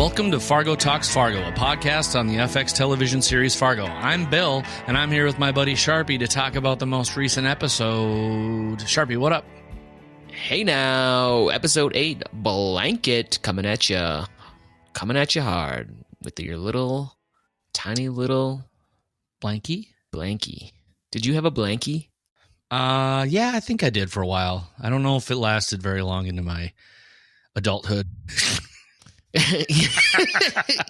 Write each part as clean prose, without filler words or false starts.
Welcome to Fargo Talks Fargo, a podcast on the FX television series Fargo. I'm Bill, and I'm here with my buddy Charpie to talk about the most recent episode. Charpie, what up? Hey now, episode 8, Blanket, coming at you hard with your little, tiny little Blankie. Did you have a blankie? Yeah, I think I did for a while. I don't know if it lasted very long into my adulthood.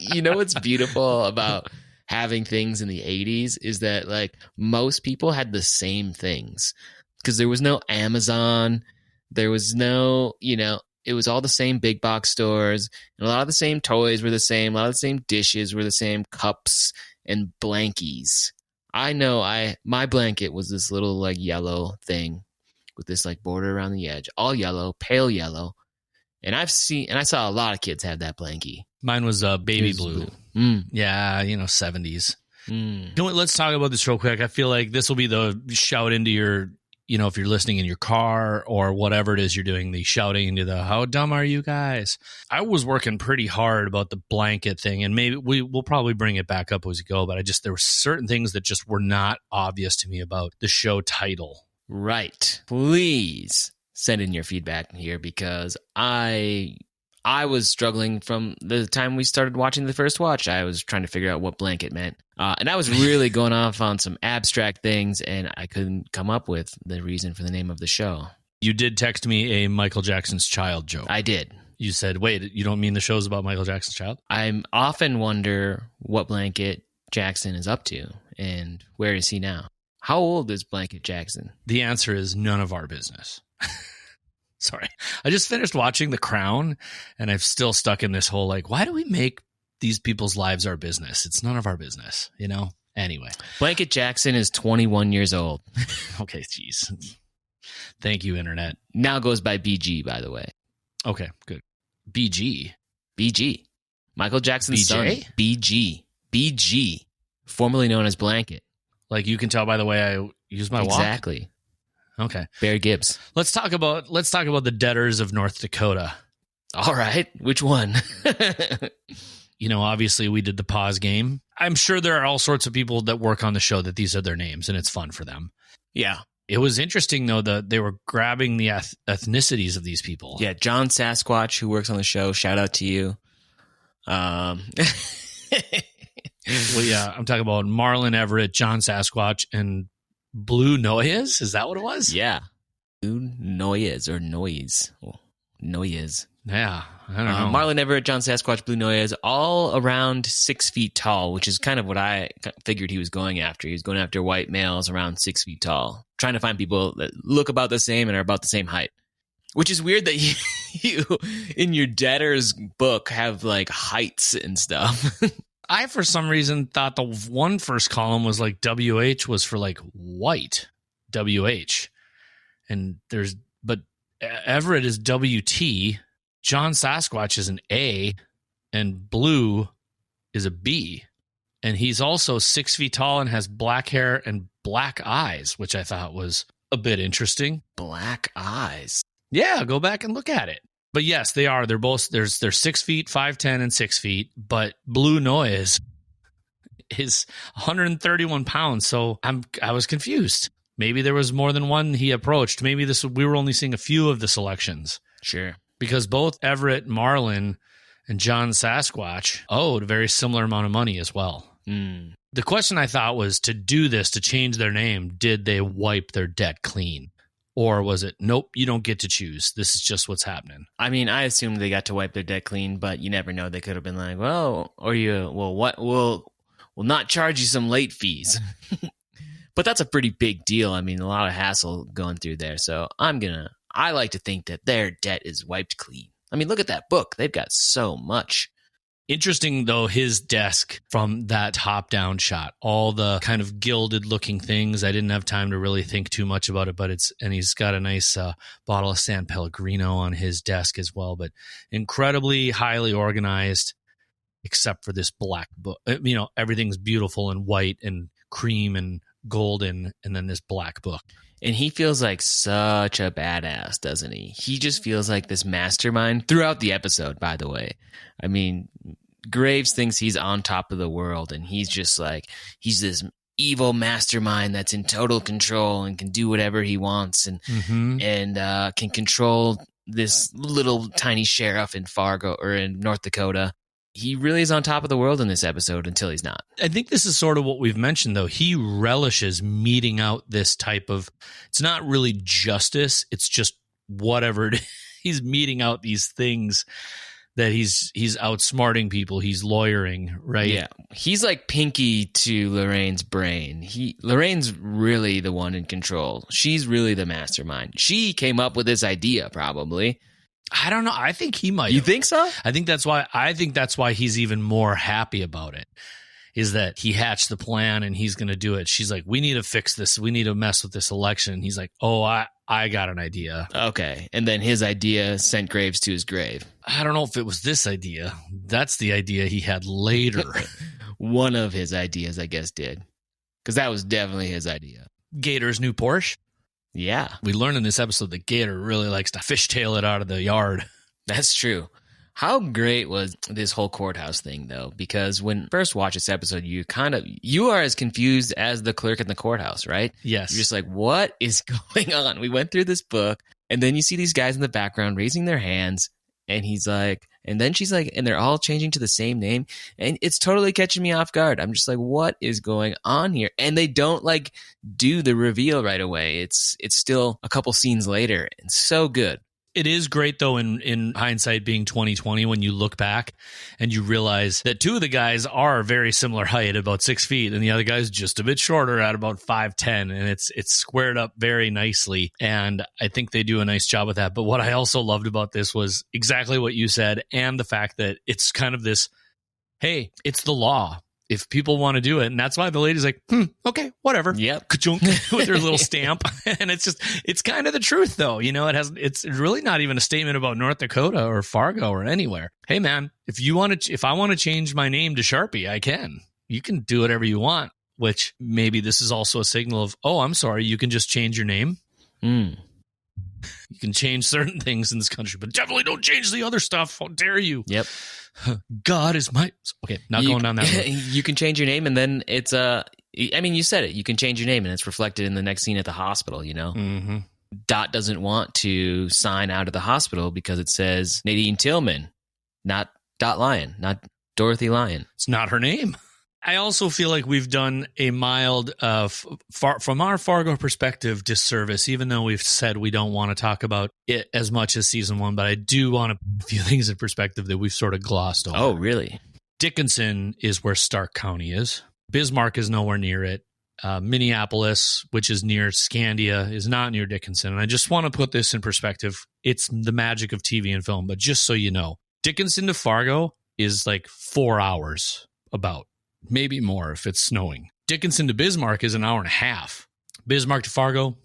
You know what's beautiful about having things in the 80s is that like most people had the same things because there was no Amazon, there was no, it was all the same big box stores, and a lot of the same toys were the same, a lot of the same dishes were the same, cups and blankies. I know my blanket was this little like yellow thing with this like border around the edge, all yellow, pale yellow. And I saw a lot of kids have that blankie. Mine was baby blue. Yeah, 70s. Let's talk about this real quick. I feel like this will be the shout into your, if you're listening in your car or whatever it is you're doing, the shouting into the, how dumb are you guys? I was working pretty hard about the blanket thing, and maybe we'll probably bring it back up as we go, but there were certain things that just were not obvious to me about the show title. Right. Please send in your feedback here because I was struggling from the time we started watching the first watch. I was trying to figure out what blanket meant. And I was really going off on some abstract things, and I couldn't come up with the reason for the name of the show. You did text me a Michael Jackson's Child joke. I did. You said, wait, you don't mean the show's about Michael Jackson's Child? I often wonder what Blanket Jackson is up to, and where is he now? How old is Blanket Jackson? The answer is none of our business. Sorry. I just finished watching The Crown, and I'm still stuck in this whole, like, why do we make these people's lives our business? It's none of our business, Anyway. Blanket Jackson is 21 years old. Okay, jeez. Thank you, Internet. Now goes by BG, by the way. Okay, good. BG? BG. Michael Jackson's BJ? son. BG. BG. Formerly known as Blanket. Like you can tell by the way I use my walk? Exactly. Okay. Barry Gibbs. Let's talk about the debtors of North Dakota. All right. Which one? Obviously we did the pause game. I'm sure there are all sorts of people that work on the show that these are their names, and it's fun for them. Yeah. It was interesting, though, that they were grabbing the ethnicities of these people. Yeah. John Sasquatch, who works on the show. Shout out to you. Well, yeah, I'm talking about Marlon Everett, John Sasquatch, and Blue Noyes? Is that what it was? Yeah. Blue Noyes or Noyes. Oh, Noyes. Yeah. I don't know. Marlon Everett, John Sasquatch, Blue Noyes, all around 6 feet tall, which is kind of what I figured he was going after. He was going after white males around 6 feet tall, trying to find people that look about the same and are about the same height. Which is weird that you in your debtor's book, have like heights and stuff. I, for some reason, thought the one first column was like WH was for like white, WH. But Everett is WT, John Sasquatch is an A, and Blue is a B. And he's also 6 feet tall and has black hair and black eyes, which I thought was a bit interesting. Black eyes. Yeah, go back and look at it. But yes, they are. They're 6 feet, 5'10", and 6 feet. But Blue Noyes is 131 pounds. So I was confused. Maybe there was more than one he approached. Maybe we were only seeing a few of the selections. Sure. Because both Everett Marlin and John Sasquatch owed a very similar amount of money as well. Mm. The question I thought was, to do this, to change their name, did they wipe their debt clean? Or was it, nope, you don't get to choose. This is just what's happening. I mean, I assumed they got to wipe their debt clean, but you never know. They could have been like, we'll not charge you some late fees. But that's a pretty big deal. I mean, a lot of hassle going through there. So I like to think that their debt is wiped clean. I mean, look at that book. They've got so much. Interesting, though, his desk from that top-down shot, all the kind of gilded-looking things. I didn't have time to really think too much about it, and he's got a nice bottle of San Pellegrino on his desk as well, but incredibly highly organized, except for this black book. Everything's beautiful and white and cream and golden, and then this black book. And he feels like such a badass, doesn't he? He just feels like this mastermind throughout the episode, by the way. I mean, Graves thinks he's on top of the world, and he's just like, he's this evil mastermind that's in total control and can do whatever he wants, and can control this little tiny sheriff in Fargo or in North Dakota. He really is on top of the world in this episode until he's not. I think this is sort of what we've mentioned, though. He relishes meting out this type of, it's not really justice. It's just whatever it is. He's meting out these things that he's outsmarting people. He's lawyering, right? Yeah. He's like Pinky to Lorraine's brain. Lorraine's really the one in control. She's really the mastermind. She came up with this idea, probably. I don't know. I think he might. You think so? I think that's why he's even more happy about it, is that he hatched the plan and he's going to do it. She's like, we need to fix this. We need to mess with this election. And he's like, oh, I got an idea. Okay. And then his idea sent Graves to his grave. I don't know if it was this idea. That's the idea he had later. One of his ideas, I guess, did. Because that was definitely his idea. Gator's new Porsche. Yeah. We learned in this episode that Gator really likes to fishtail it out of the yard. That's true. How great was this whole courthouse thing, though? Because when you first watch this episode, you are as confused as the clerk in the courthouse, right? Yes. You're just like, what is going on? We went through this book, and then you see these guys in the background raising their hands, and he's like, and then she's like, and they're all changing to the same name, and it's totally catching me off guard. I'm just like, what is going on here? And they don't like do the reveal right away. It's still a couple scenes later, and so good. It is great, though, in hindsight being 2020, when you look back and you realize that two of the guys are very similar height, about 6 feet, and the other guy's just a bit shorter at about 5'10", and it's squared up very nicely. And I think they do a nice job with that. But what I also loved about this was exactly what you said, and the fact that it's kind of this, hey, it's the law. If people want to do it. And that's why the lady's like, okay, whatever. Yep. Ka-chunk, with her little stamp. And it's kind of the truth, though. You know, it's really not even a statement about North Dakota or Fargo or anywhere. Hey, man, if I want to change my name to Charpie, I can. You can do whatever you want, which maybe this is also a signal of, oh, I'm sorry, you can just change your name. You can change certain things in this country, but definitely don't change the other stuff. How dare you? Yep. God is my... Okay, not going down that road. You can change your name, and then it's... I mean, you said it. You can change your name, and it's reflected in the next scene at the hospital, you know? Mm-hmm. Dot doesn't want to sign out of the hospital because it says Nadine Tillman, not Dot Lyon, not Dorothy Lyon. It's not her name. I also feel like we've done a mild, from our Fargo perspective, disservice, even though we've said we don't want to talk about it as much as season one, but I do want to put a few things in perspective that we've sort of glossed over. Oh, really? Dickinson is where Stark County is. Bismarck is nowhere near it. Minneapolis, which is near Scandia, is not near Dickinson. And I just want to put this in perspective. It's the magic of TV and film, but just so you know, Dickinson to Fargo is like 4 hours about. Maybe more if it's snowing. Dickinson to Bismarck is an hour and a half. Bismarck to Fargo,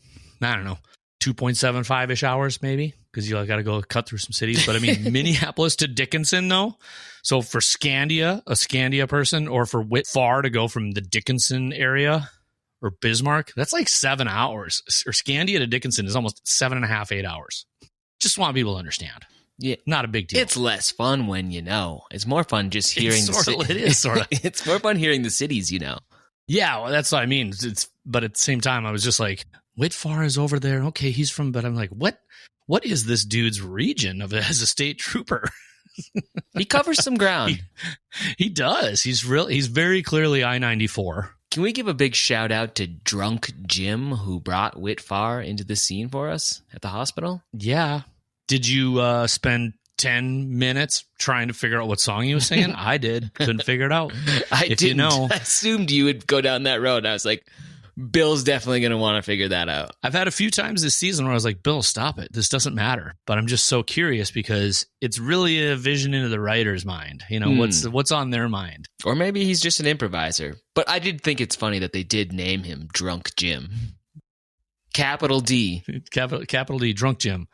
I don't know, 2.75-ish hours maybe, because you got to go cut through some cities. But I mean, Minneapolis to Dickinson, though. So for Scandia, a Scandia person, or for Whit far to go from the Dickinson area or Bismarck, that's like 7 hours. Or Scandia to Dickinson is almost 7.5, 8 hours. Just want people to understand. Yeah, not a big deal. It's less fun when you know. It's more fun just hearing it is sort of. It's more fun hearing the cities, you know. Yeah, well, that's what I mean. But at the same time, I was just like, Whitfar is over there. Okay, he's from. But I'm like, what is this dude's region of as a state trooper? He covers some ground. He does. He's very clearly I-94. Can we give a big shout out to Drunk Jim, who brought Whitfar into the scene for us at the hospital? Yeah. Did you spend 10 minutes trying to figure out what song he was singing? I did. Couldn't figure it out. I assumed you would go down that road. I was like, Bill's definitely going to want to figure that out. I've had a few times this season where I was like, Bill, stop it. This doesn't matter. But I'm just so curious because it's really a vision into the writer's mind. You know, what's on their mind. Or maybe he's just an improviser. But I did think it's funny that they did name him Drunk Jim. Capital D. Capital D, Drunk Jim.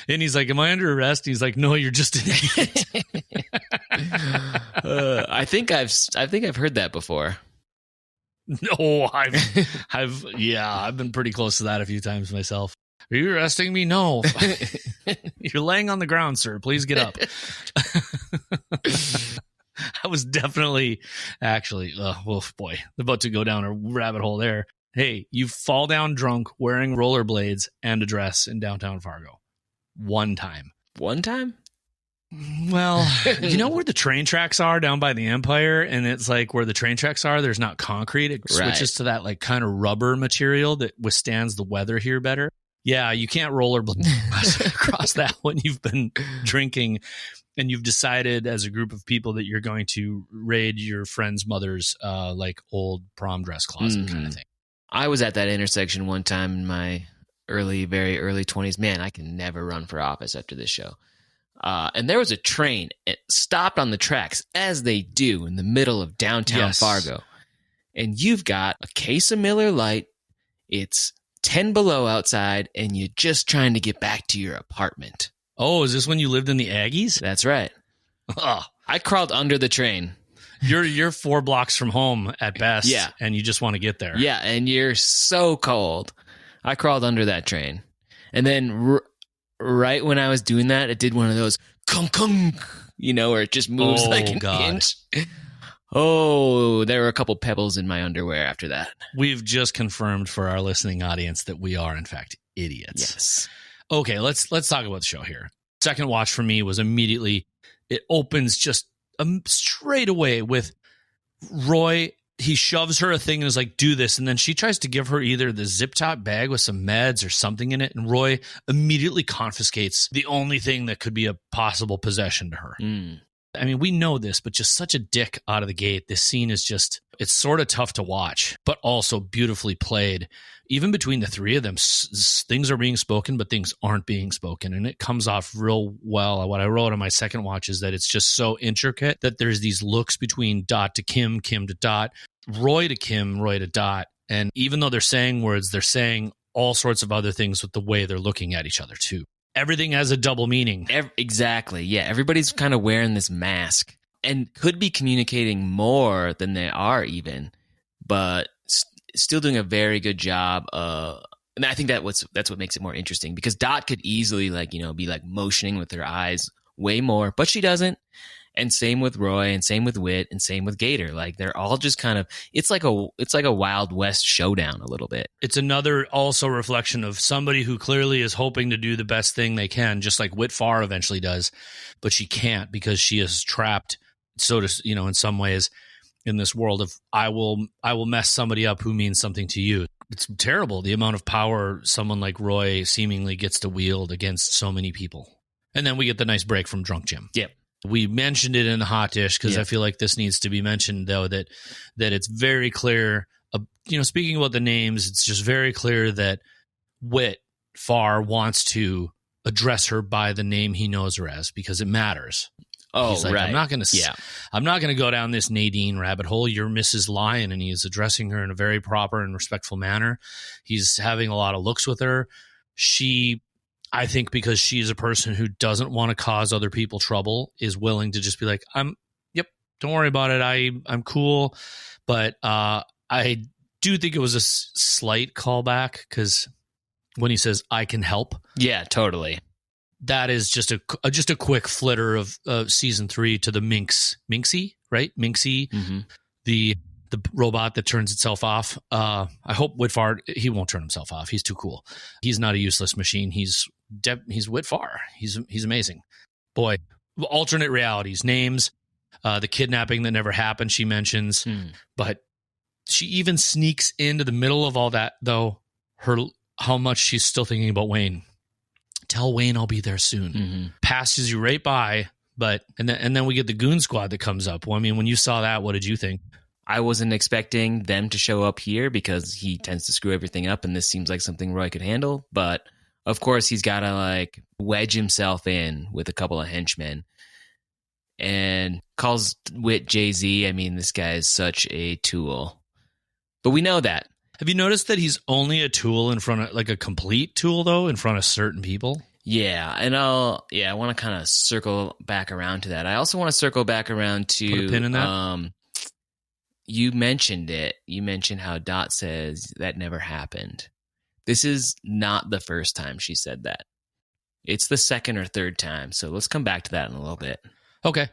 And he's like, am I under arrest? He's like, no, you're just an idiot. I think I've heard that before. No, I've been pretty close to that a few times myself. Are you arresting me? No. You're laying on the ground, sir. Please get up. That was definitely actually, oh boy, about to go down a rabbit hole there. Hey, you fall down drunk wearing rollerblades and a dress in downtown Fargo. One time. One time? Well, you know where the train tracks are down by the Empire? And it's like where the train tracks are, there's not concrete. It switches to that like kind of rubber material that withstands the weather here better. Yeah, you can't rollerblade across that when you've been drinking and you've decided as a group of people that you're going to raid your friend's mother's like old prom dress closet kind of thing. I was at that intersection one time in my very early 20s. Man, I can never run for office after this show. And there was a train. It stopped on the tracks, as they do in the middle of downtown Fargo. And you've got a case of Miller Lite. It's 10 below outside, and you're just trying to get back to your apartment. Oh, is this when you lived in the Aggies? That's right. I crawled under the train. You're 4 blocks from home at best, and you just want to get there. Yeah, and you're so cold. I crawled under that train. And then right when I was doing that, it did one of those kunk, where it just moves like an inch. Oh, there were a couple pebbles in my underwear after that. We've just confirmed for our listening audience that we are, in fact, idiots. Yes. Okay, let's talk about the show here. Second watch for me was immediately, it opens just straight away with Roy. He shoves her a thing and is like, do this. And then she tries to give her either the zip top bag with some meds or something in it. And Roy immediately confiscates the only thing that could be a possible possession to her. I mean, we know this, but just such a dick out of the gate. This scene is just, it's sort of tough to watch, but also beautifully played. Even between the three of them, things are being spoken, but things aren't being spoken. And it comes off real well. What I wrote on my second watch is that it's just so intricate that there's these looks between Dot to Kim, Kim to Dot, Roy to Kim, Roy to Dot. And even though they're saying words, they're saying all sorts of other things with the way they're looking at each other too. Everything has a double meaning. Exactly. Yeah. Everybody's kind of wearing this mask and could be communicating more than they are even, but still doing a very good job. And I think that's what makes it more interesting, because Dot could easily be like motioning with her eyes way more, but she doesn't. And same with Roy, and same with Whit, and same with Gator. Like they're all just kind of, it's like a Wild West showdown a little bit. It's another also reflection of somebody who clearly is hoping to do the best thing they can, just like Whit Farr eventually does, but she can't because she is trapped. So to, in some ways in this world of, I will mess somebody up who means something to you. It's terrible. The amount of power someone like Roy seemingly gets to wield against so many people. And then we get the nice break from Drunk Jim. Yep. We mentioned it in the hot dish because I feel like this needs to be mentioned, though, that it's very clear. Speaking about the names, it's just very clear that Whit Farr wants to address her by the name he knows her as because it matters. Oh, he's like, right. I'm not going to go down this Nadine rabbit hole. You're Mrs. Lyon, and he's addressing her in a very proper and respectful manner. He's having a lot of looks with her. I think because she's a person who doesn't want to cause other people trouble, is willing to just be like, don't worry about it. I'm cool. But I do think it was a slight callback because when he says, I can help. Yeah, totally. That is just a quick flitter of season 3 to the Minxie, right? Minxie, the robot that turns itself off. I hope Whit Farr, he won't turn himself off. He's too cool. He's not a useless machine. He's Whit Farr. He's amazing. Boy, alternate realities, names, the kidnapping that never happened, she mentions. But she even sneaks into the middle of all that, though, how much she's still thinking about Wayne. Tell Wayne I'll be there soon. Passes you right by, and then we get the goon squad that comes up. Well, I mean, when you saw that, what did you think? I wasn't expecting them to show up here because he tends to screw everything up, and this seems like something Roy could handle. But of course, he's got to wedge himself in with a couple of henchmen and calls Whit Jay-Z. I mean, this guy is such a tool, but we know that. Have you noticed that he's only a tool in front of, a complete tool though, in front of certain people? Yeah, and I want to kind of circle back around to that. I also want to circle back around to put a pin in that. You mentioned it. You mentioned how Dot says that never happened. This is not the first time she said that. It's the second or third time. So let's come back to that in a little bit. Okay.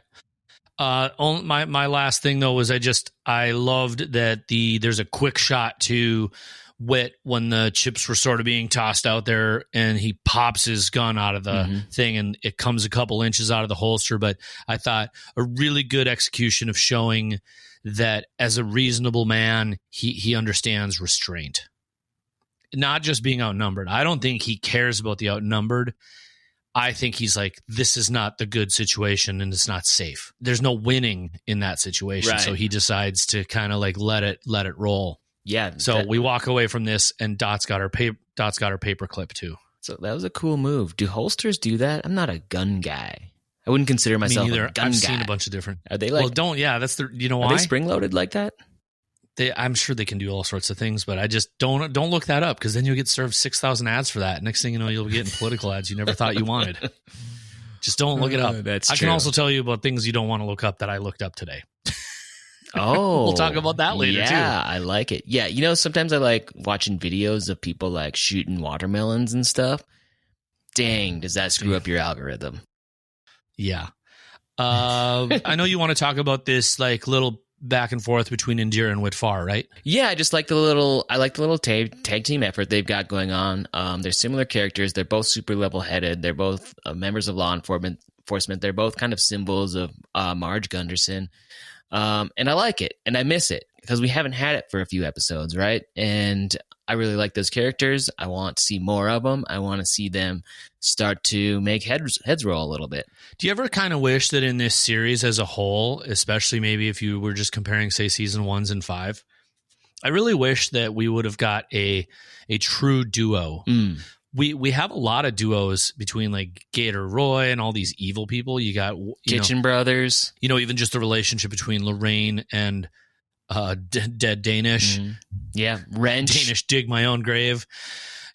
My last thing though was I loved that there's a quick shot to Whit when the chips were sort of being tossed out there, and he pops his gun out of the thing, and it comes a couple inches out of the holster. But I thought a really good execution of showing that as a reasonable man, he understands restraint, not just being outnumbered. I don't think he cares about the outnumbered. I think he's like, this is not the good situation and it's not safe. There's no winning in that situation. Right. So he decides to kind of like let it roll. Yeah. So we walk away from this, and Dot's got her paper clip too. So that was a cool move. Do holsters do that? I'm not a gun guy. I wouldn't consider myself a gun guy. I've seen a bunch of different. Are they like? Well, that's you know why? Are they spring loaded like that? I'm sure they can do all sorts of things, but I just don't look that up, because then you'll get served 6,000 ads for that. Next thing you know, you'll be getting political ads you never thought you wanted. Just don't look it up. That's I true. can also tell you about things you don't want to look up that I looked up today. Oh, we'll talk about that later too. Yeah, I like it. Yeah, sometimes I like watching videos of people like shooting watermelons and stuff. Dang, does that screw up your algorithm? Yeah. I know you want to talk about this like little back and forth between Indira and Whit, right? Yeah, I just like the little tag team effort they've got going on. They're similar characters. They're both super level-headed. They're both members of law enforcement. They're both kind of symbols of Marge Gunderson. And I like it, and I miss it, because we haven't had it for a few episodes, right? And I really like those characters. I want to see more of them. I want to see them start to make heads roll a little bit. Do you ever kind of wish that in this series as a whole, especially maybe if you were just comparing, say, season 1s and 5, I really wish that we would have got a true duo. We have a lot of duos between like Gator, Roy, and all these evil people. You got Kitchen Brothers. Even just the relationship between Lorraine and dead Danish. Yeah, Wrench. Danish dig my own grave.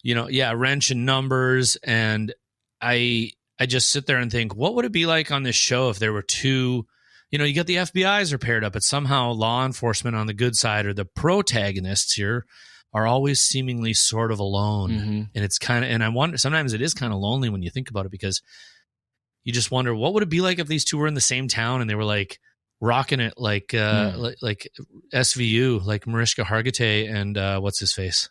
Wrench and Numbers. And I just sit there and think, what would it be like on this show if there were two? You got the FBI's are paired up, but somehow law enforcement on the good side, or the protagonists here, are always seemingly sort of alone. And it's kind of, and I wonder, sometimes it is kind of lonely when you think about it, because you just wonder, what would it be like if these two were in the same town and they were like rocking it like like SVU, like Mariska Hargitay and what's his face?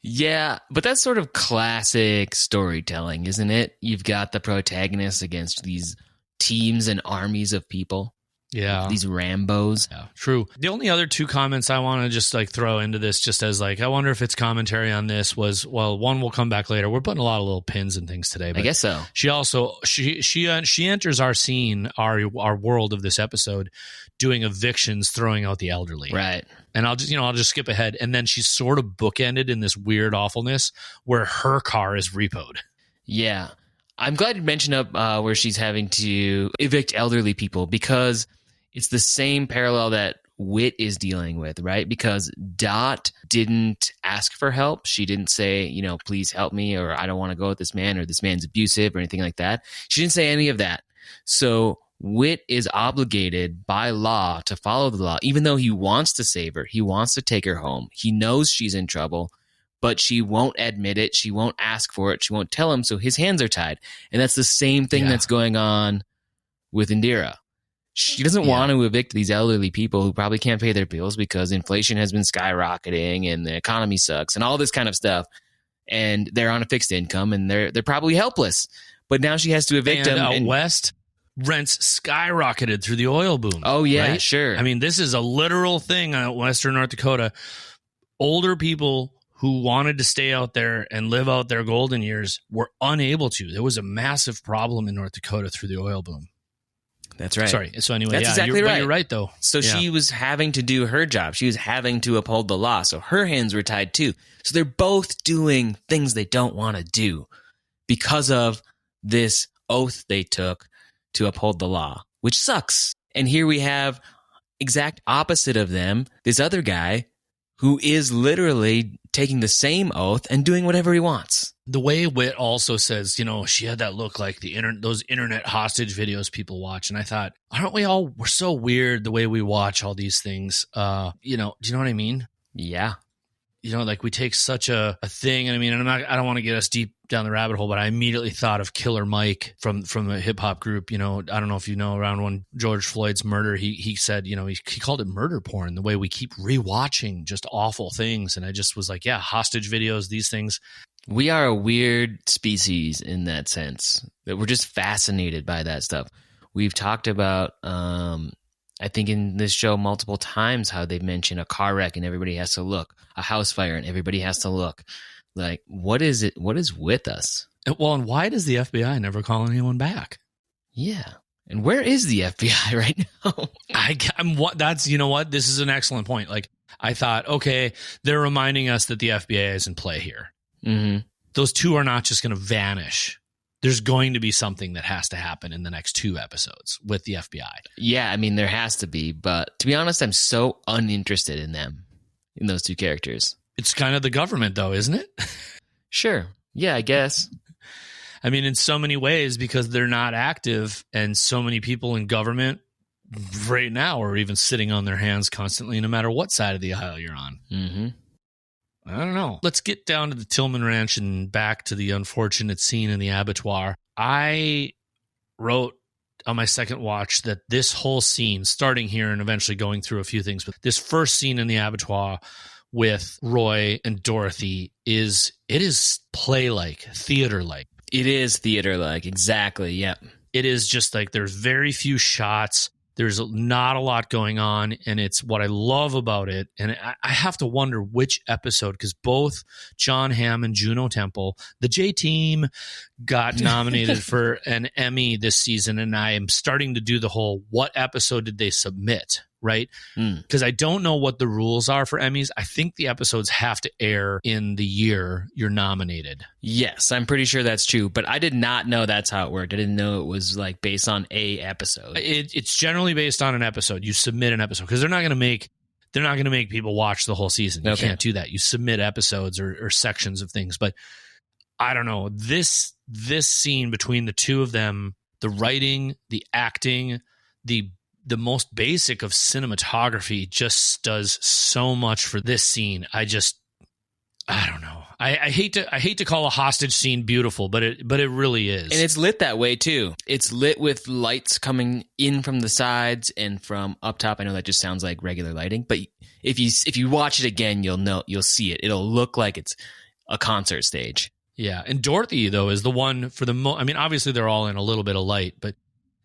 Yeah, but that's sort of classic storytelling, isn't it? You've got the protagonist against these teams and armies of people. Yeah. These Rambos. Yeah, true. The only other two comments I want to just like throw into this, just as like, I wonder if it's commentary on this, was, well, one will come back later. We're putting a lot of little pins and things today. But I guess so. She also, she enters our scene, our world of this episode, doing evictions, throwing out the elderly. Right. And I'll just skip ahead. And then she's sort of bookended in this weird awfulness where her car is repoed. Yeah. I'm glad you mentioned up where she's having to evict elderly people, because it's the same parallel that Whit is dealing with, right? Because Dot didn't ask for help. She didn't say, please help me, or I don't want to go with this man, or this man's abusive, or anything like that. She didn't say any of that. So Whit is obligated by law to follow the law, even though he wants to save her. He wants to take her home. He knows she's in trouble, but she won't admit it. She won't ask for it. She won't tell him. So his hands are tied. And that's the same thing that's going on with Indira. She doesn't want to evict these elderly people who probably can't pay their bills because inflation has been skyrocketing and the economy sucks and all this kind of stuff. And they're on a fixed income and they're probably helpless. But now she has to evict them. Out west, rents skyrocketed through the oil boom. Oh, yeah, right? Sure. I mean, this is a literal thing out western North Dakota. Older people who wanted to stay out there and live out their golden years were unable to. There was a massive problem in North Dakota through the oil boom. That's right. Sorry. So anyway, that's exactly right. But you're right, though. So she was having to do her job. She was having to uphold the law. So her hands were tied too. So they're both doing things they don't want to do because of this oath they took to uphold the law, which sucks. And here we have exact opposite of them, this other guy who is literally taking the same oath and doing whatever he wants. The way Whit also says, she had that look like those internet hostage videos people watch. And I thought, aren't we're so weird the way we watch all these things. Do you know what I mean? Yeah. like we take such a thing. And I mean, I don't want to get us deep down the rabbit hole, but I immediately thought of Killer Mike from a hip hop group. I don't know if you know, around when George Floyd's murder, he said, he called it murder porn, the way we keep rewatching just awful things. And I just was like, yeah, hostage videos, these things. We are a weird species in that sense, that we're just fascinated by that stuff. We've talked about, I think in this show multiple times, how they mention a car wreck and everybody has to look, a house fire and everybody has to look. Like, what is it? What is with us? Well, and why does the FBI never call anyone back? Yeah. And where is the FBI right now? That's, you know what? This is an excellent point. Like, I thought, okay, they're reminding us that the FBI is in play here. Mm-hmm. Those two are not just going to vanish. There's going to be something that has to happen in the next 2 episodes with the FBI. Yeah, I mean, there has to be. But to be honest, I'm so uninterested in them, in those 2 characters. It's kind of the government, though, isn't it? Sure. Yeah, I guess. I mean, in so many ways, because they're not active, and so many people in government right now are even sitting on their hands constantly, no matter what side of the aisle you're on. Mm-hmm. I don't know. Let's get down to the Tillman Ranch and back to the unfortunate scene in the abattoir. I wrote on my second watch that this whole scene, starting here and eventually going through a few things, but this first scene in the abattoir with Roy and Dorothy is play-like, theater-like. It is theater-like, exactly, yeah. It is just like there's very few shots. There's not a lot going on, and it's what I love about it. And I have to wonder which episode, because both John Hamm and Juno Temple, the J-Team, got nominated for an Emmy this season, and I am starting to do the whole, what episode did they submit, right? Because I don't know what the rules are for Emmys. I think the episodes have to air in the year you're nominated. Yes, I'm pretty sure that's true, but I did not know that's how it worked. I didn't know it was like based on a episode. It's generally based on an episode. You submit an episode, because they're not going to make people watch the whole season. You can't do that. You submit episodes or sections of things. But I don't know, this scene between the two of them, the writing, the acting, the most basic of cinematography just does so much for this scene. I don't know. I hate to call a hostage scene beautiful, but it really is. And it's lit that way too. It's lit with lights coming in from the sides and from up top. I know that just sounds like regular lighting, but if you watch it again, you'll see it. It'll look like it's a concert stage. Yeah, and Dorothy though is the one for the I mean, obviously they're all in a little bit of light, but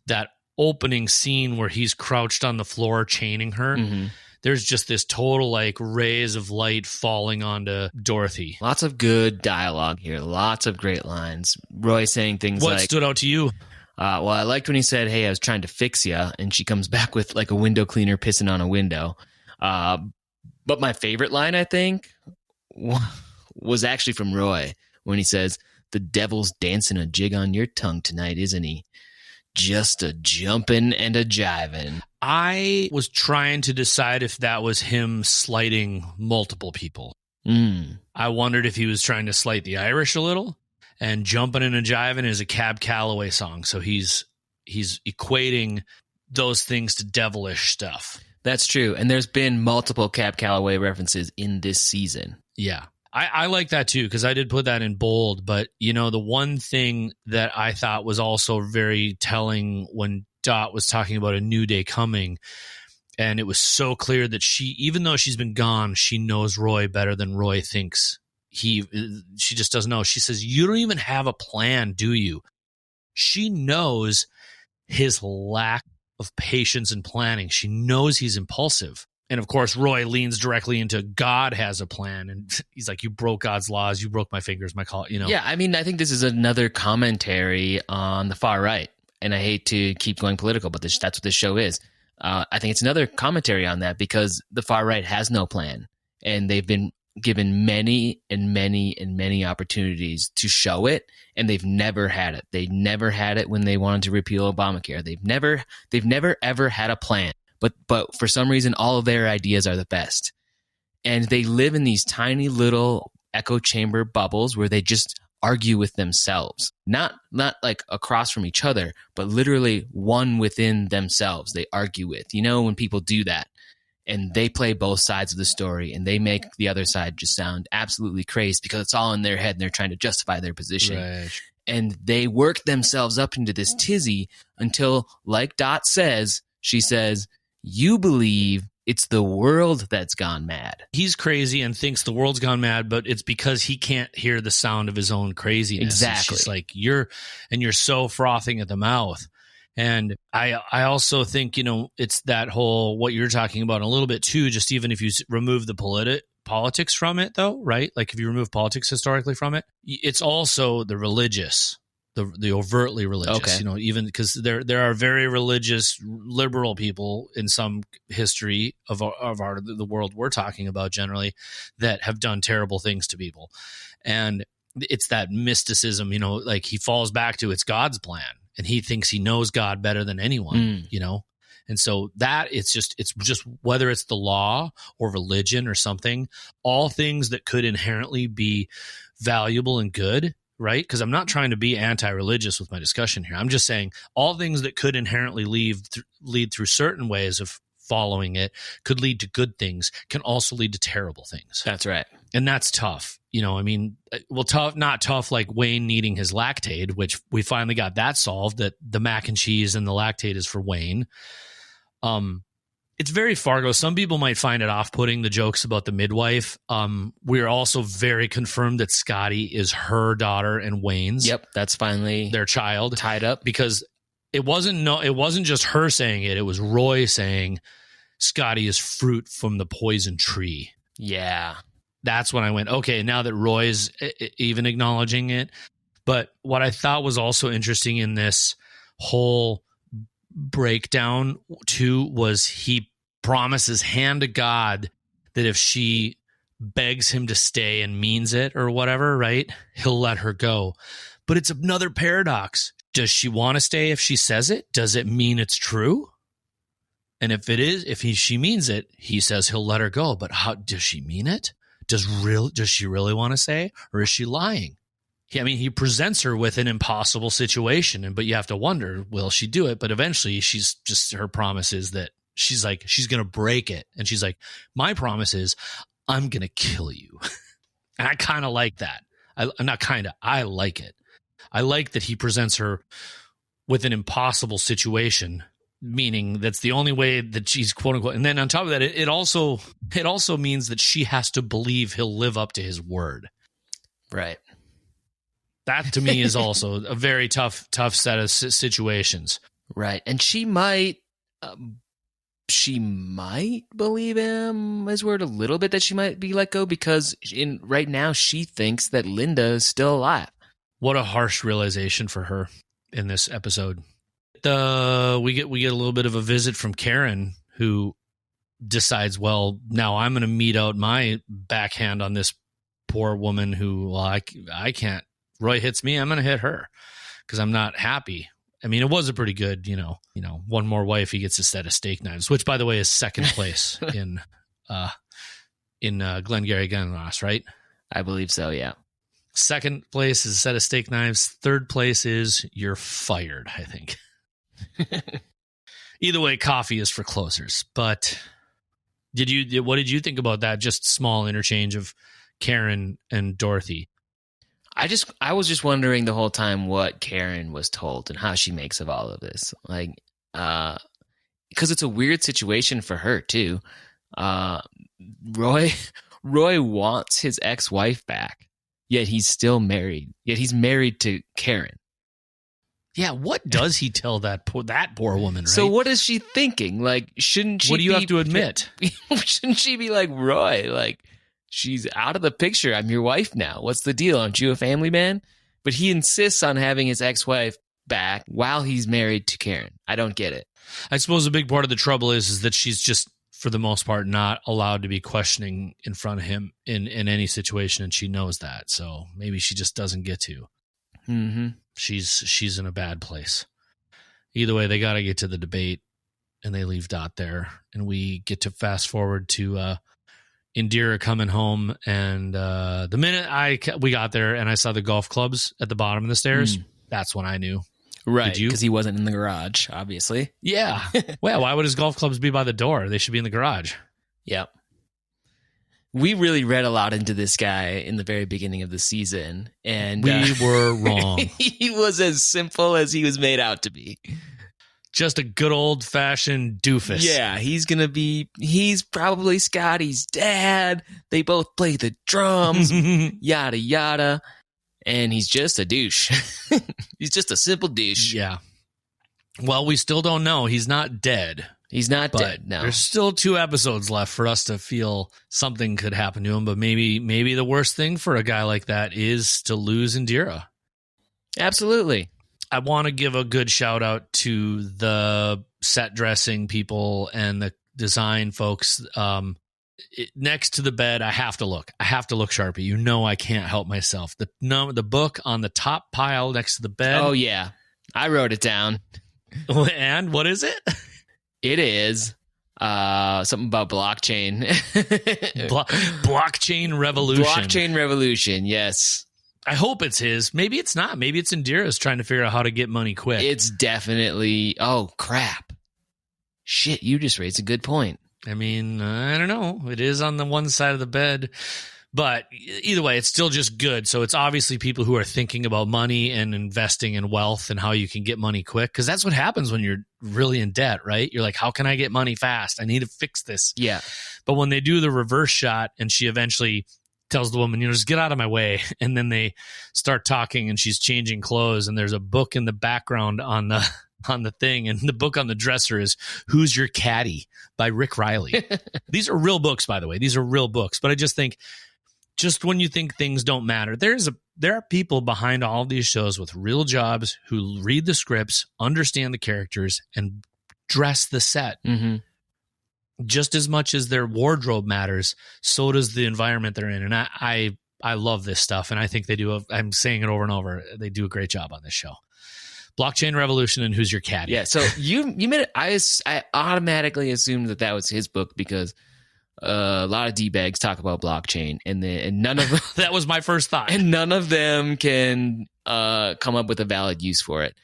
that opening scene where he's crouched on the floor chaining her. Mm-hmm. There's just this total like rays of light falling onto Dorothy. Lots of good dialogue here. Lots of great lines. Roy saying things like... What stood out to you? Well, I liked when he said, hey, I was trying to fix you. And she comes back with like a window cleaner pissing on a window. But my favorite line, I think, was actually from Roy when he says, the devil's dancing a jig on your tongue tonight, isn't he? Just a jumping and a jiving. I was trying to decide if that was him slighting multiple people. I wondered if he was trying to slight the Irish a little, and jumping and a jiving is a Cab Calloway song. So he's equating those things to devilish stuff. That's true. And there's been multiple Cab Calloway references in this season. Yeah. I like that too, because I did put that in bold. But, the one thing that I thought was also very telling when Dot was talking about a new day coming, and it was so clear that even though she's been gone, she knows Roy better than Roy thinks she just doesn't know. She says, you don't even have a plan, do you? She knows his lack of patience and planning. She knows he's impulsive. And of course, Roy leans directly into God has a plan. And he's like, you broke God's laws. You broke my fingers, my call, Yeah, I mean, I think this is another commentary on the far right. And I hate to keep going political, but that's what this show is. I think it's another commentary on that because the far right has no plan. And they've been given many and many and many opportunities to show it. And they've never had it. They never had it when they wanted to repeal Obamacare. They've never ever had a plan. But for some reason, all of their ideas are the best. And they live in these tiny little echo chamber bubbles where they just argue with themselves. Not like across from each other, but literally one within themselves they argue with. When people do that. and they play both sides of the story, and they make the other side just sound absolutely crazy because it's all in their head and they're trying to justify their position. Right. And they work themselves up into this tizzy until, like Dot says, she says, you believe it's the world that's gone mad. He's crazy and thinks the world's gone mad, but it's because he can't hear the sound of his own craziness. Exactly. It's like you're so frothing at the mouth. And I also think, it's that whole, what you're talking about a little bit too, just even if you remove the politics from it though, right? Like if you remove politics historically from it, it's also the religious, the overtly religious, Okay. Even because there are very religious liberal people in some history of the world we're talking about generally that have done terrible things to people. And it's that mysticism, like he falls back to it's God's plan and he thinks he knows God better than anyone, And so it's just whether it's the law or religion or something, all things that could inherently be valuable and good, right? Because I'm not trying to be anti-religious with my discussion here. I'm just saying all things that could inherently lead through certain ways of following it could lead to good things, can also lead to terrible things. That's right. And that's tough. Not tough like Wayne needing his Lactaid, which we finally got that solved, that the mac and cheese and the Lactaid is for Wayne. It's very Fargo. Some people might find it off-putting, the jokes about the midwife. We're also very confirmed that Scotty is her daughter and Wayne's. Yep, that's finally their child tied up, because it wasn't just her saying it. It was Roy saying Scotty is fruit from the poison tree. Yeah. That's when I went, okay, now that Roy's even acknowledging it. But what I thought was also interesting in this whole breakdown too was he promises hand to God that if she begs him to stay and means it or whatever, right, he'll let her go. But it's another paradox. Does she want to stay if she says it? Does it mean it's true? And if it is, she means it, he says he'll let her go. But how does she mean it? Does she really want to say, or is she lying? He presents her with an impossible situation, but you have to wonder, will she do it? But eventually her promise is that she's going to break it. And she's like, my promise is I'm going to kill you. And I kind of like that. I like it. I like that he presents her with an impossible situation, meaning that's the only way that she's quote unquote. And then on top of that, it also means that she has to believe he'll live up to his word. Right. That to me is also a very tough set of situations. Right. And she might believe him his word a little bit, that she might be let go, because right now she thinks that Linda is still alive. What a harsh realization for her in this episode. We get a little bit of a visit from Karen, who decides, well, now I'm going to mete out my backhand on this poor woman who, well, I can't. Roy hits me, I'm going to hit her because I'm not happy. It was a pretty good, one more wife, he gets a set of steak knives, which, by the way, is second place in Glengarry Glen Ross, right? I believe so, yeah. Second place is a set of steak knives. Third place is you're fired, I think. Either way, coffee is for closers. But what did you think about that? Just small interchange of Karen and Dorothy. I was just wondering the whole time what Karen was told and how she makes of all of this. Like, because it's a weird situation for her too. Roy wants his ex-wife back, yet he's still married. Yet he's married to Karen. Yeah, what does he tell that poor woman, right? So what is she thinking? Like, shouldn't she What do you have to admit? Shouldn't she be like, Roy, like, she's out of the picture. I'm your wife now. What's the deal? Aren't you a family man? But he insists on having his ex-wife back while he's married to Karen. I don't get it. I suppose a big part of the trouble is that she's just, for the most part, not allowed to be questioning in front of him in any situation, and she knows that. So maybe she just doesn't get to. Mm-hmm. She's in a bad place. Either way, they got to get to the debate, and they leave Dot there, and we get to fast forward to Indira coming home, and the minute we got there and I saw the golf clubs at the bottom of the stairs, that's when I knew. Right, because he wasn't in the garage, obviously. Yeah. Well, why would his golf clubs be by the door? They should be in the garage. Yep. We really read a lot into this guy in the very beginning of the season, and we were wrong. He was as simple as he was made out to be. Just a good old-fashioned doofus. Yeah, he's probably Scotty's dad. They both play the drums, yada, yada. And he's just a douche. He's just a simple douche. Yeah. Well, we still don't know. He's not dead. He's not dead, no. There's still 2 episodes left for us to feel something could happen to him, but maybe the worst thing for a guy like that is to lose Indira. Absolutely. I want to give a good shout out to the set dressing people and the design folks. Next to the bed, I have to look, Charpie. You know I can't help myself. The book on the top pile next to the bed. Oh, yeah. I wrote it down. And what is it? It is something about blockchain. Blockchain revolution. Blockchain revolution, yes. I hope it's his. Maybe it's not. Maybe it's Indira's trying to figure out how to get money quick. It's definitely... Oh, crap. Shit, you just raised a good point. I mean, I don't know. It is on the one side of the bed. But either way, it's still just good. So it's obviously people who are thinking about money and investing in wealth and how you can get money quick. Because that's what happens when you're really in debt, right? You're like, how can I get money fast? I need to fix this. Yeah. But when they do the reverse shot and she eventually tells the woman, just get out of my way. And then they start talking and she's changing clothes. And there's a book in the background on the thing. And the book on the dresser is Who's Your Caddy by Rick Riley. These are real books, by the way. These are real books. But I just think, just when you think things don't matter, there are people behind all of these shows with real jobs who read the scripts, understand the characters, and dress the set. Mm-hmm. Just as much as their wardrobe matters, so does the environment they're in. And I love this stuff, and I think they do. I'm saying it over and over. They do a great job on this show. Blockchain Revolution and Who's Your Caddy? Yeah. So you made it. I automatically assumed that was his book because a lot of D-bags talk about blockchain, and none of them, that was my first thought, and none of them can come up with a valid use for it.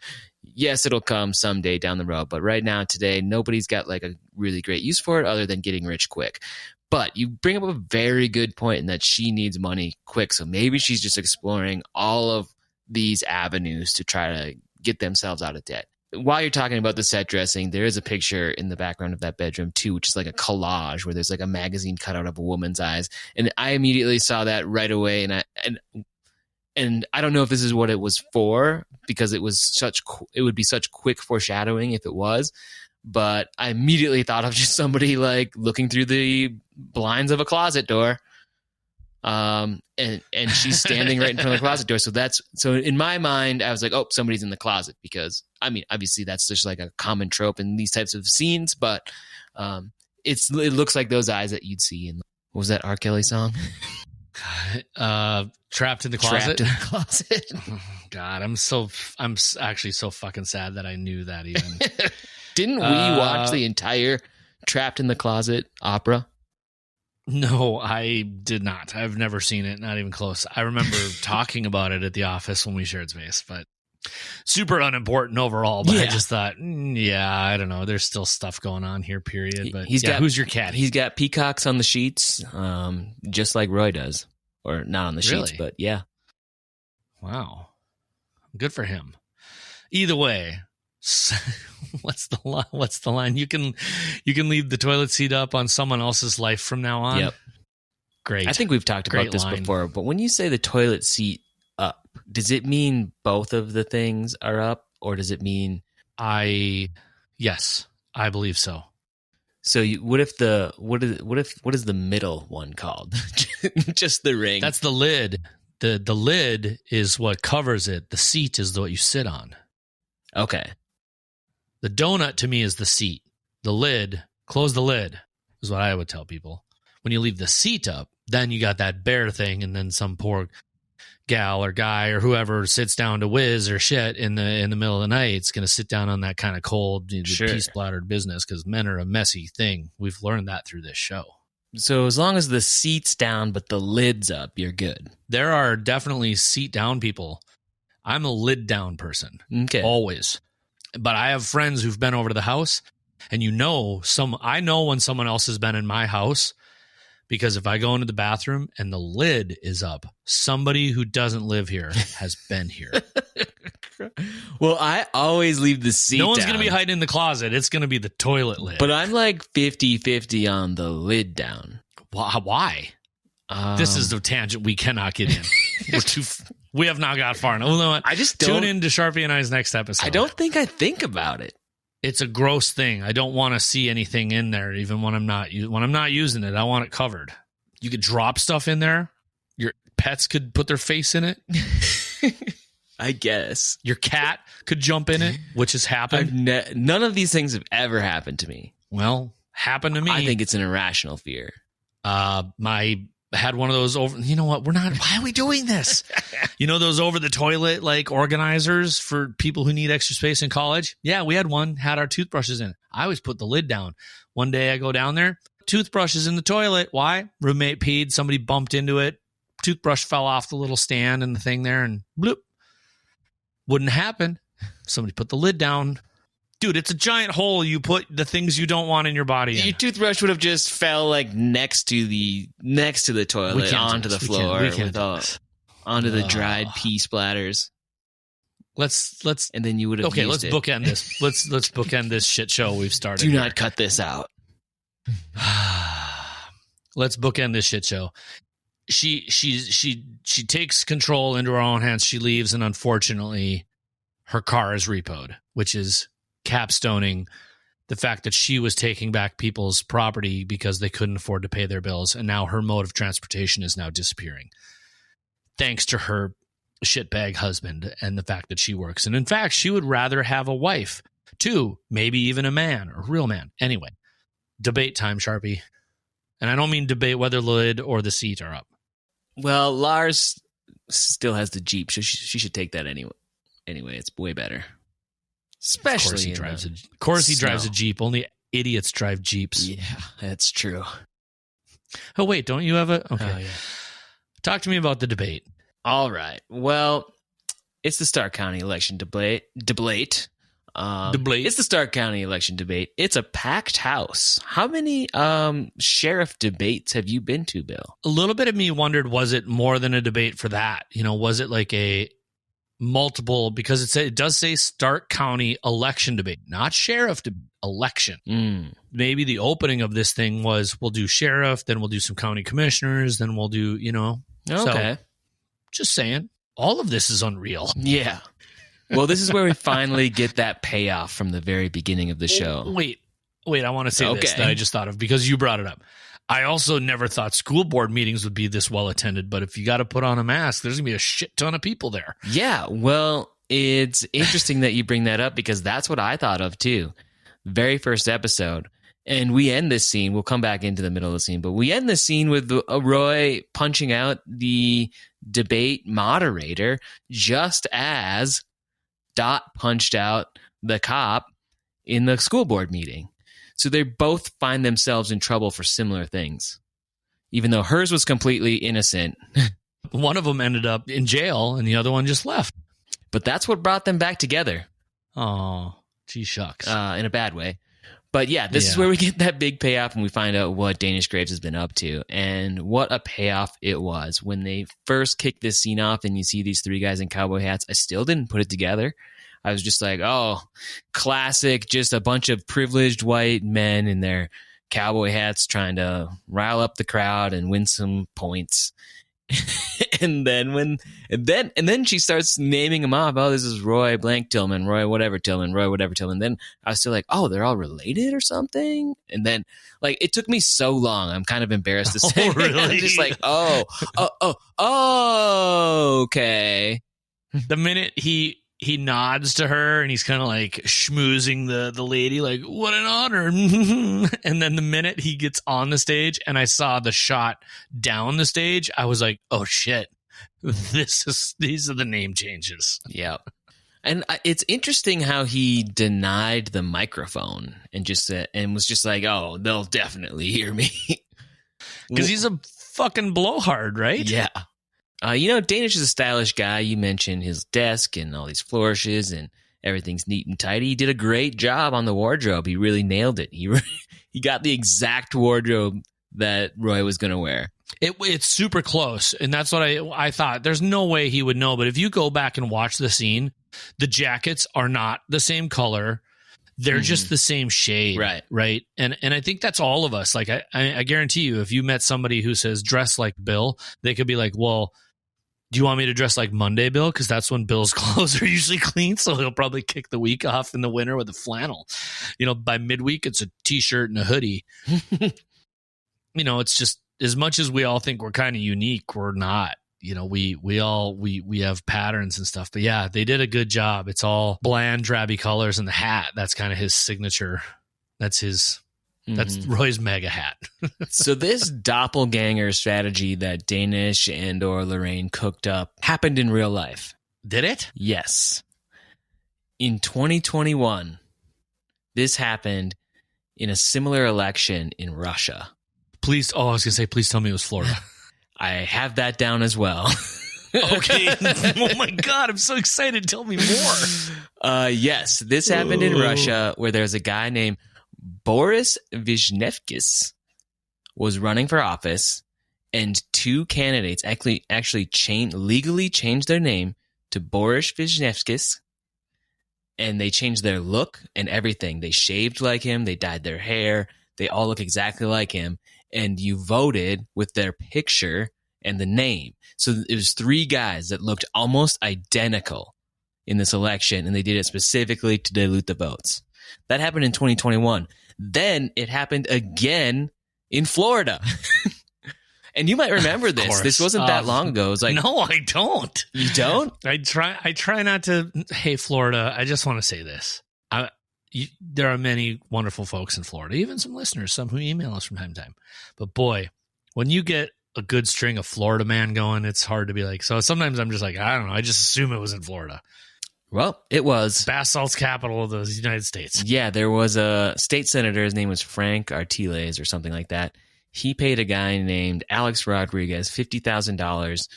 Yes, it'll come someday down the road, but right now, today, nobody's got like a really great use for it other than getting rich quick. But you bring up a very good point in that she needs money quick, so maybe she's just exploring all of these avenues to try to get themselves out of debt. While you're talking about the set dressing, there is a picture in the background of that bedroom too, which is like a collage where there's like a magazine cutout of a woman's eyes. And I immediately saw that right away. And I don't know if this is what it was for, because it would be such quick foreshadowing if it was. But I immediately thought of just somebody like looking through the blinds of a closet door. And she's standing right in front of the closet door. So in my mind, I was like, oh, somebody's in the closet, because I mean, obviously that's just like a common trope in these types of scenes, but it looks like those eyes that you'd see in, what was that R. Kelly song? Trapped in the Closet. Trapped in the Closet. God, I'm actually so fucking sad that I knew that even. Didn't we watch the entire Trapped in the Closet opera? No, I did not. I've never seen it, not even close. I remember talking about it at the office when we shared space, but super unimportant overall. But I just thought, I don't know. There's still stuff going on here, period. But Who's Your Caddy? He's got peacocks on the sheets, just like Roy does. Or not on the sheets, but yeah. Wow. Good for him. Either way, what's the line? You can leave the toilet seat up on someone else's life from now on. Yep. Great. I think we've talked about this before, but when you say the toilet seat up, does it mean both of the things are up, or does it mean yes, I believe so. So what is the middle one called? Just the ring. That's the lid. The lid is what covers it. The seat is what you sit on. Okay. The donut to me is the seat. The lid, close the lid, is what I would tell people. When you leave the seat up, then you got that bear thing, and then some poor gal or guy or whoever sits down to whiz or shit in the middle of the night. It's going to sit down on that kind of cold, pea-splattered business, because men are a messy thing. We've learned that through this show. So as long as the seat's down but the lid's up, you're good. There are definitely seat down people. I'm a lid down person. Okay. Always. But I have friends who've been over to the house, And I know when someone else has been in my house, because if I go into the bathroom and the lid is up, somebody who doesn't live here has been here. Well, I always leave the seat No one's down. going to be hiding in the closet. It's going to be the toilet lid. But I'm like 50-50 on the lid down. Why? This is the tangent we cannot get in. We have not got far enough. Well, I just don't. Tune in to Charpie and I's next episode. I don't think I think about it. It's a gross thing. I don't want to see anything in there, even when I'm not using it. I want it covered. You could drop stuff in there. Your pets could put their face in it. I guess your cat could jump in it, which has happened. None of these things have ever happened to me. Well, happened to me. I think it's an irrational fear. Had one of those over. You know what? Why are we doing this? Those over the toilet like organizers for people who need extra space in college. Yeah, we had one. Had our toothbrushes in it. I always put the lid down. One day I go down there, toothbrushes in the toilet. Why? Roommate peed. Somebody bumped into it. Toothbrush fell off the little stand and the thing there, and bloop. Wouldn't happen. Somebody put the lid down. Dude, it's a giant hole you put the things you don't want in your body in. Your toothbrush would have just fell like next to the toilet onto the floor onto the dried pee splatters. Let's and then you would have let's bookend this. Let's bookend this shit show we've started. Do not cut this out. Let's bookend this shit show. She takes control into her own hands. She leaves, and unfortunately, her car is repoed, which is capstoning the fact that she was taking back people's property because they couldn't afford to pay their bills, and now her mode of transportation is now disappearing thanks to her shitbag husband and the fact that she works. And in fact, she would rather have a wife too, maybe even a man or a real man. Anyway, debate time, Charpie. And I don't mean debate whether the lid or the seat are up. Well, Lars still has the Jeep, so she should take that anyway. Anyway, it's way better. Especially of course he drives a Jeep. Only idiots drive Jeeps. Yeah, that's true. Oh, wait, don't you have a... Okay. Oh, yeah. Talk to me about the debate. All right. Well, it's the Stark County election debate. It's the Stark County election debate. It's a packed house. How many sheriff debates have you been to, Bill? A little bit of me wondered, was it more than a debate for that? Was it like a multiple, because it does say Stark County election debate, not sheriff election. Maybe the opening of this thing was, we'll do sheriff, then we'll do some county commissioners, then we'll do, Okay. So, just saying, all of this is unreal. Yeah. Well, this is where we finally get that payoff from the very beginning of the show. Wait, I want to say this that I just thought of because you brought it up. I also never thought school board meetings would be this well attended, but if you got to put on a mask, there's going to be a shit ton of people there. Yeah, well, it's interesting that you bring that up because that's what I thought of too. Very first episode. And we end this scene, we'll come back into the middle of the scene, but we end the scene with Roy punching out the debate moderator just as Dot punched out the cop in the school board meeting. So they both find themselves in trouble for similar things, even though hers was completely innocent. One of them ended up in jail and the other one just left. But that's what brought them back together. Oh, gee shucks. In a bad way. But yeah, this is where we get that big payoff and we find out what Danish Graves has been up to. And what a payoff it was. When they first kicked this scene off and you see these three guys in cowboy hats, I still didn't put it together. I was just like, oh, classic, just a bunch of privileged white men in their cowboy hats trying to rile up the crowd and win some points. and then she starts naming them off. Oh, this is Roy blank Tillman, Roy whatever Tillman, Roy whatever Tillman. Then I was still like, oh, they're all related or something. And then like it took me so long. I'm kind of embarrassed to say. Really? I'm just like, okay. The minute he nods to her and he's kind of like schmoozing the lady, like, what an honor. And then the minute he gets on the stage and I saw the shot down the stage, I was like, oh shit, these are the name changes. Yeah. And it's interesting how he denied the microphone and just and was just like, oh, they'll definitely hear me. Because he's a fucking blowhard, right? Yeah. Danish is a stylish guy. You mentioned his desk and all these flourishes and Everything's neat and tidy. He did a great job on the wardrobe. He really nailed it. He got the exact wardrobe that Roy was going to wear. It's super close, and that's what I thought. There's no way he would know, but if you go back and watch the scene, the jackets are not the same color. They're just the same shade, right? And I think that's all of us. Like I guarantee you, if you met somebody who says dress like Bill, they could be like, well, do you want me to dress like Monday, Bill? Because that's when Bill's clothes are usually clean, so he'll probably kick the week off in the winter with a flannel. By midweek, it's a t-shirt and a hoodie. It's just, as much as we all think we're kind of unique, we're not. We have patterns and stuff. But yeah, they did a good job. It's all bland, drabby colors, and the hat, that's kind of his signature. That's Roy's mega hat. So this doppelganger strategy that Danish and or Lorraine cooked up happened in real life. Did it? Yes. In 2021, this happened in a similar election in Russia. Please, I was going to say, please tell me it was Florida. I have that down as well. Okay. Oh my God, I'm so excited. Tell me more. Yes, this happened in Russia, where there's a guy named Boris Vizhnevskis was running for office, and two candidates actually legally changed their name to Boris Vizhnevskis, and they changed their look and everything. They shaved like him. They dyed their hair. They all look exactly like him. And you voted with their picture and the name. So it was three guys that looked almost identical in this election, and they did it specifically to dilute the votes. That happened in 2021. Then it happened again in Florida. And you might remember this. This wasn't that long ago. It was like, no, I don't. You don't? I try not to. Hey, Florida, I just want to say this. There are many wonderful folks in Florida, even some listeners, some who email us from time to time. But boy, when you get a good string of Florida man going, it's hard to be like. So sometimes I'm just like, I don't know. I just assume it was in Florida. Well, it was. Bath salt's capital of the United States. Yeah, there was a state senator. His name was Frank Artiles or something like that. He paid a guy named Alex Rodriguez $50,000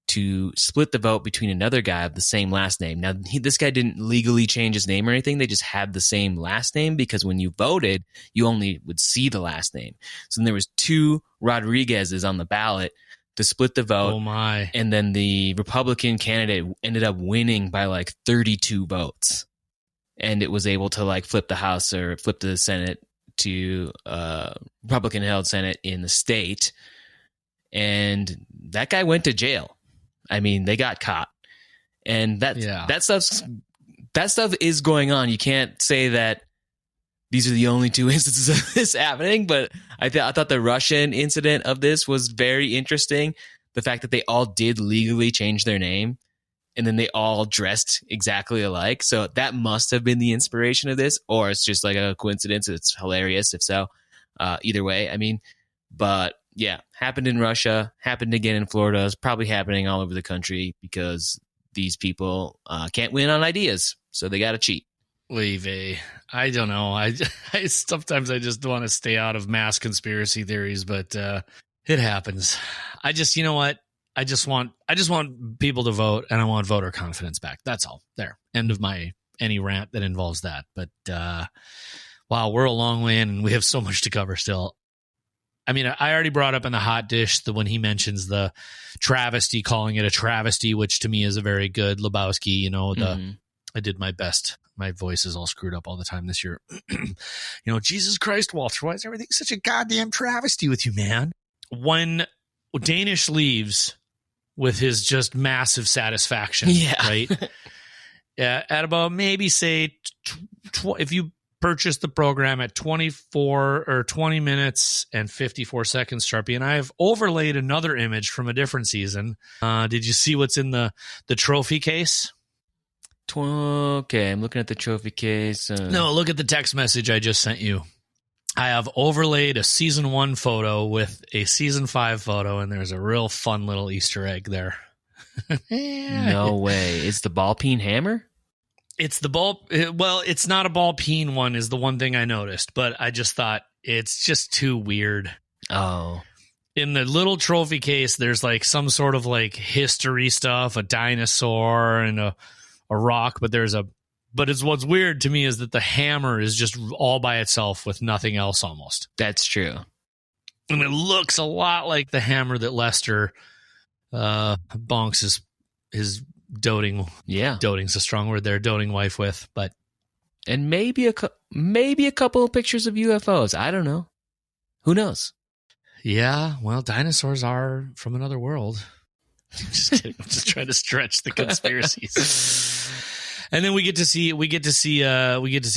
to split the vote between another guy of the same last name. Now, this guy didn't legally change his name or anything. They just had the same last name, because when you voted, you only would see the last name. So then there was two Rodriguez's on the ballot to split the vote. Oh my. And then the Republican candidate ended up winning by like 32 votes. And it was able to like flip the House or flip the Senate to Republican held Senate in the state. And that guy went to jail. I mean, they got caught, and that stuff is going on. You can't say that these are the only two instances of this happening, but I thought the Russian incident of this was very interesting. The fact that they all did legally change their name, and then they all dressed exactly alike. So that must have been the inspiration of this, or it's just like a coincidence. It's hilarious if so. Either way, I mean, but. Yeah, happened in Russia, happened again in Florida. It's probably happening all over the country because these people can't win on ideas, so they got to cheat. Levy, I don't know. I sometimes I just want to stay out of mass conspiracy theories, but it happens. You know what? I just want people to vote, and I want voter confidence back. That's all. There. End of any rant that involves that. But wow, we're a long way in, and we have so much to cover still. I mean, I already brought up in the hot dish when he mentions the travesty, calling it a travesty, which to me is a very good Lebowski. I did my best. My voice is all screwed up all the time this year. Jesus Christ, Walter, why is everything such a goddamn travesty with you, man? When Danish leaves with his just massive satisfaction, right? Yeah, at about maybe say if you purchased the program at 24 or 20 minutes and 54 seconds, Charpie, and I have overlaid another image from a different season. Did you see what's in the trophy case? Okay, I'm looking at the trophy case. No, look at the text message I just sent you. I have overlaid a season 1 photo with a season 5 photo, and there's a real fun little Easter egg there. No way. It's the ball peen hammer? It's the ball. Well, it's not a ball peen one is the one thing I noticed, but I just thought it's just too weird. Oh. In the little trophy case, there's like some sort of like history stuff, a dinosaur and a rock, but there's a But what's weird to me is that the hammer is just all by itself with nothing else almost. That's true. And it looks a lot like the hammer that Lester bonks his doting. Yeah. Doting's a strong word there. Doting wife with, but. And maybe a couple of pictures of UFOs. I don't know. Who knows? Yeah. Well, dinosaurs are from another world. Just kidding. I'm just trying to stretch the conspiracies. And then we get to see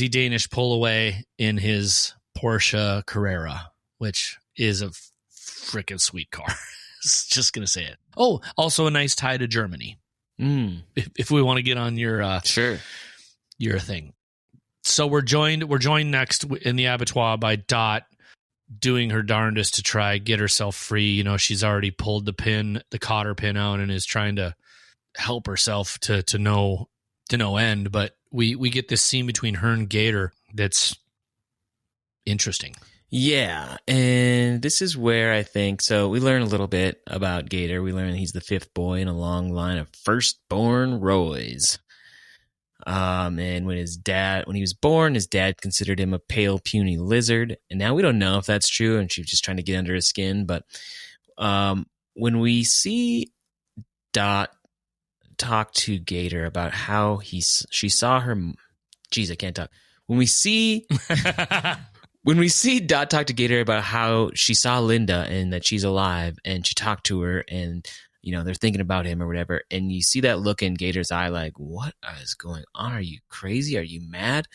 Danish pull away in his Porsche Carrera, which is a freaking sweet car. Just gonna say it. Oh, also a nice tie to Germany. If we want to get on your sure your thing. So we're joined next in the Abattoir by Dot doing her darndest to try get herself free. You know, she's already pulled the cotter pin out and is trying to help herself to no end. But we get this scene between her and Gator that's interesting. Yeah, and this is where I think, so we learn a little bit about Gator. We learn he's the fifth boy in a long line of firstborn Roys. And when he was born, his dad considered him a pale, puny lizard. And now we don't know if that's true, and she was just trying to get under his skin. But when we see Dot talk to Gator about how she saw her, geez, I can't talk. When we see Dot talk to Gator about how she saw Linda and that she's alive, and she talked to her, and you know they're thinking about him or whatever, and you see that look in Gator's eye, like, what is going on? Are you crazy? Are you mad?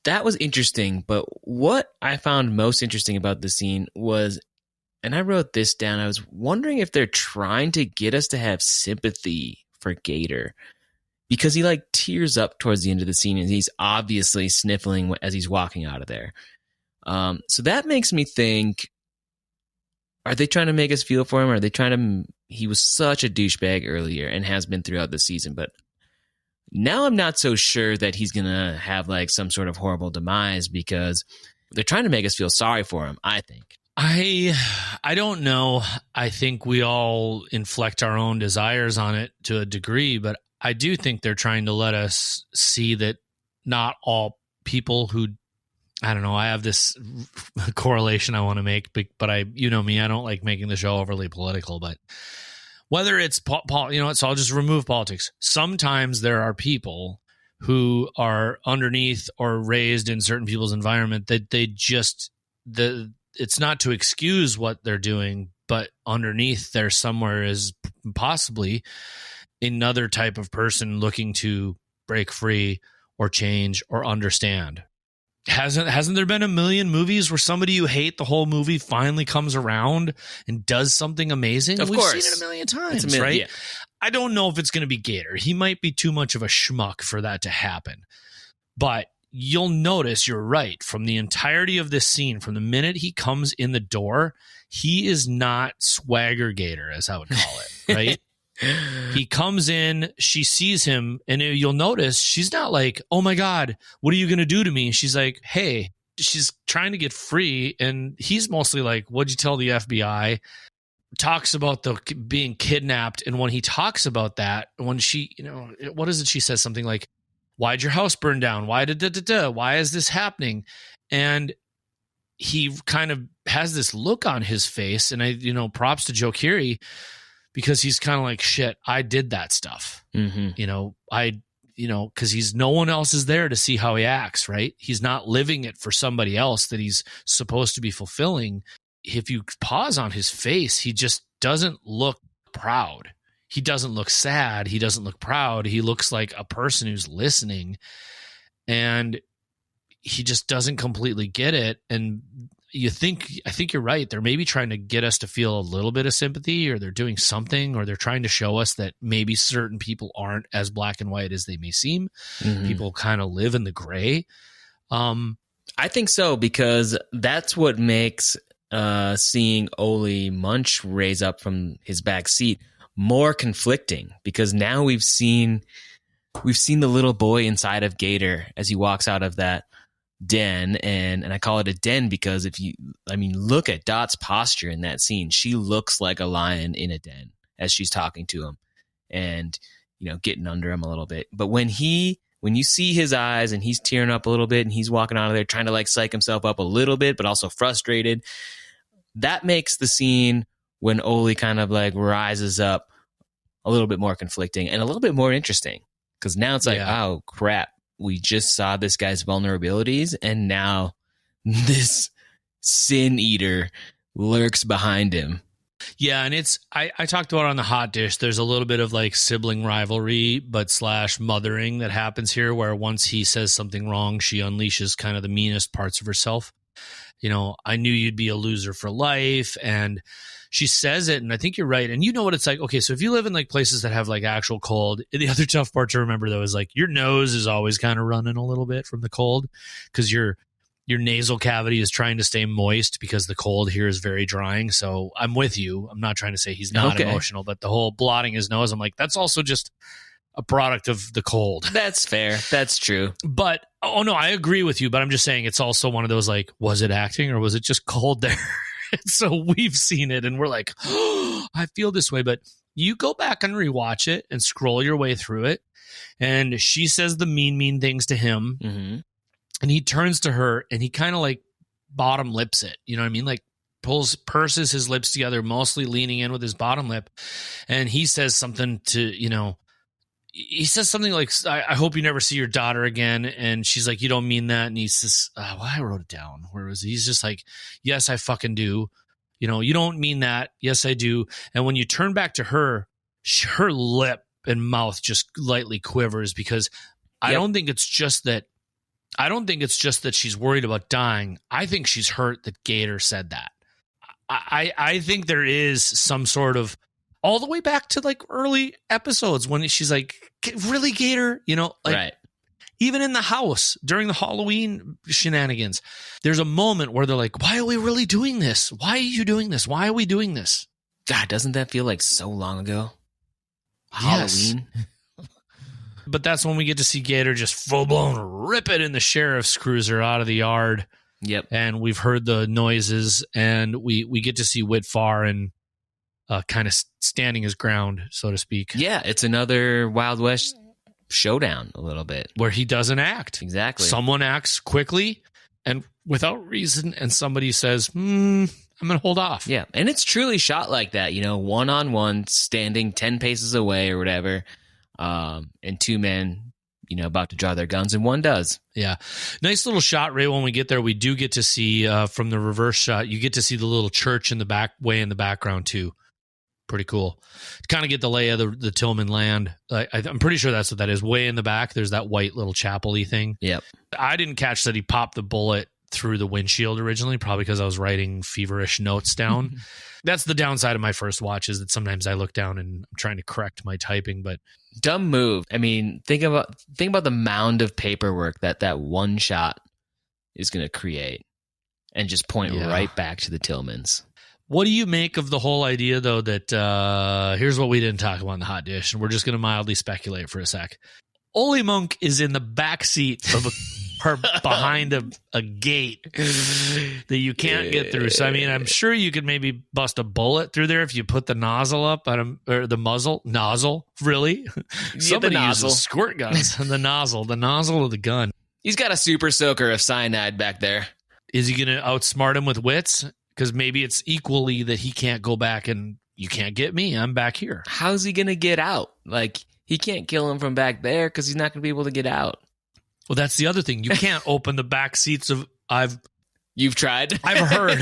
That was interesting. But what I found most interesting about the scene was, and I wrote this down, I was wondering if they're trying to get us to have sympathy for Gator, because he like tears up towards the end of the scene and he's obviously sniffling as he's walking out of there. So that makes me think, are they trying to make us feel for him? Or are they trying to, he was such a douchebag earlier and has been throughout the season, but now I'm not so sure that he's going to have like some sort of horrible demise, because they're trying to make us feel sorry for him, I think. I don't know. I think we all inflect our own desires on it to a degree, but I do think they're trying to let us see that not all people who, I don't know, I have this correlation I want to make, but you know me, I don't like making the show overly political, but whether it's, so I'll just remove politics. Sometimes there are people who are underneath or raised in certain people's environment that they just, it's not to excuse what they're doing, but underneath there somewhere is possibly another type of person looking to break free or change or understand. Hasn't there been a million movies where somebody you hate the whole movie finally comes around and does something amazing? Of We've course. seen it a million times, right? Yeah. I don't know if it's going to be Gator. He might be too much of a schmuck for that to happen. But you'll notice, you're right, from the entirety of this scene, from the minute he comes in the door, he is not swagger Gator, as I would call it, right? He comes in, she sees him, and you'll notice she's not like, oh my God, what are you going to do to me? She's like, hey, she's trying to get free. And he's mostly like, what'd you tell the FBI? Talks about the being kidnapped. And when he talks about that, when she, what is it? She says something like, why'd your house burn down? Why why is this happening? And he kind of has this look on his face. And props to Joe Keery, because he's kind of like, shit, I did that stuff. Mm-hmm. Because no one else is there to see how he acts, right? He's not living it for somebody else that he's supposed to be fulfilling. If you pause on his face, he just doesn't look proud. He doesn't look sad. He doesn't look proud. He looks like a person who's listening, and he just doesn't completely get it. And I think you're right. They're maybe trying to get us to feel a little bit of sympathy, or they're doing something, or they're trying to show us that maybe certain people aren't as black and white as they may seem. Mm-hmm. People kind of live in the gray. I think so, because that's what makes seeing Ole Munch raise up from his back seat more conflicting, because now we've seen the little boy inside of Gator as he walks out of that den, and I call it a den because look at Dot's posture in that scene. She looks like a lion in a den as she's talking to him and getting under him a little bit. But when he when you see his eyes and he's tearing up a little bit and he's walking out of there trying to like psych himself up a little bit, but also frustrated, that makes the scene when Oli kind of like rises up a little bit more conflicting and a little bit more interesting. Because now it's like, oh crap, we just saw this guy's vulnerabilities and now this sin eater lurks behind him. Yeah, and it's I talked about it on the hot dish. There's a little bit of like sibling rivalry, but / mothering that happens here, where once he says something wrong, she unleashes kind of the meanest parts of herself. You know, I knew you'd be a loser for life, and she says it, and I think you're right. And you know what it's like. Okay, so if you live in like places that have like actual cold, the other tough part to remember though is like your nose is always kind of running a little bit from the cold because your nasal cavity is trying to stay moist because the cold here is very drying. So I'm with you. I'm not trying to say he's not emotional, but the whole blotting his nose, I'm like, that's also just a product of the cold. That's fair. That's true. But, oh no, I agree with you. But I'm just saying it's also one of those like, was it acting or was it just cold there? So we've seen it and we're like, oh, I feel this way. But you go back and rewatch it and scroll your way through it. And she says the mean things to him. Mm-hmm. And he turns to her and he kind of like bottom lips it. You know what I mean? Like purses his lips together, mostly leaning in with his bottom lip. And he says something to, you know, he says something like, I hope you never see your daughter again. And she's like, you don't mean that. And he says, well, I wrote it down. Where was it? He's just like, yes, I fucking do. You know, you don't mean that. Yes, I do. And when you turn back to her, her lip and mouth just lightly quivers because I don't think it's just that she's worried about dying. I think she's hurt that Gator said that. I think there is some sort of, all the way back to like early episodes when she's like, really, Gator? You know, like right. Even in the house during the Halloween shenanigans, there's a moment where they're like, why are we really doing this? Why are you doing this? Why are we doing this? God, doesn't that feel like so long ago? Yes. Halloween. But that's when we get to see Gator just full blown rip it in the sheriff's cruiser out of the yard. Yep. And we've heard the noises and we get to see Whit far and kind of standing his ground, so to speak. Yeah, it's another Wild West showdown a little bit. Where he doesn't act. Exactly. Someone acts quickly and without reason, and somebody says, I'm going to hold off. Yeah, and it's truly shot like that, you know, one-on-one, standing 10 paces away or whatever, and two men, you know, about to draw their guns, and one does. Yeah. Nice little shot right when we get there. We do get to see, from the reverse shot, you get to see the little church in the back, way in the background too. Pretty cool. To kind of get the lay of the Tillman land. I'm pretty sure that's what that is. Way in the back, there's that white little chapel-y thing. Yep. I didn't catch that he popped the bullet through the windshield originally, probably because I was writing feverish notes down. That's the downside of my first watch, is that sometimes I look down and I'm trying to correct my typing, but dumb move. I mean, think about the mound of paperwork that one shot is going to create and just point right back to the Tillmans. What do you make of the whole idea, though, that here's what we didn't talk about in the hot dish, and we're just going to mildly speculate for a sec. Ole Monk is in the backseat of her behind a gate that you can't get through. So, I mean, I'm sure you could maybe bust a bullet through there if you put the nozzle up, or the nozzle, really? Somebody uses squirt guns and the nozzle of the gun. He's got a super soaker of cyanide back there. Is he going to outsmart him with wits? Because maybe it's equally that he can't go back and you can't get me. I'm back here. How's he going to get out? Like, he can't kill him from back there because he's not going to be able to get out. Well, that's the other thing. You can't open the back seats of... You've tried? I've heard.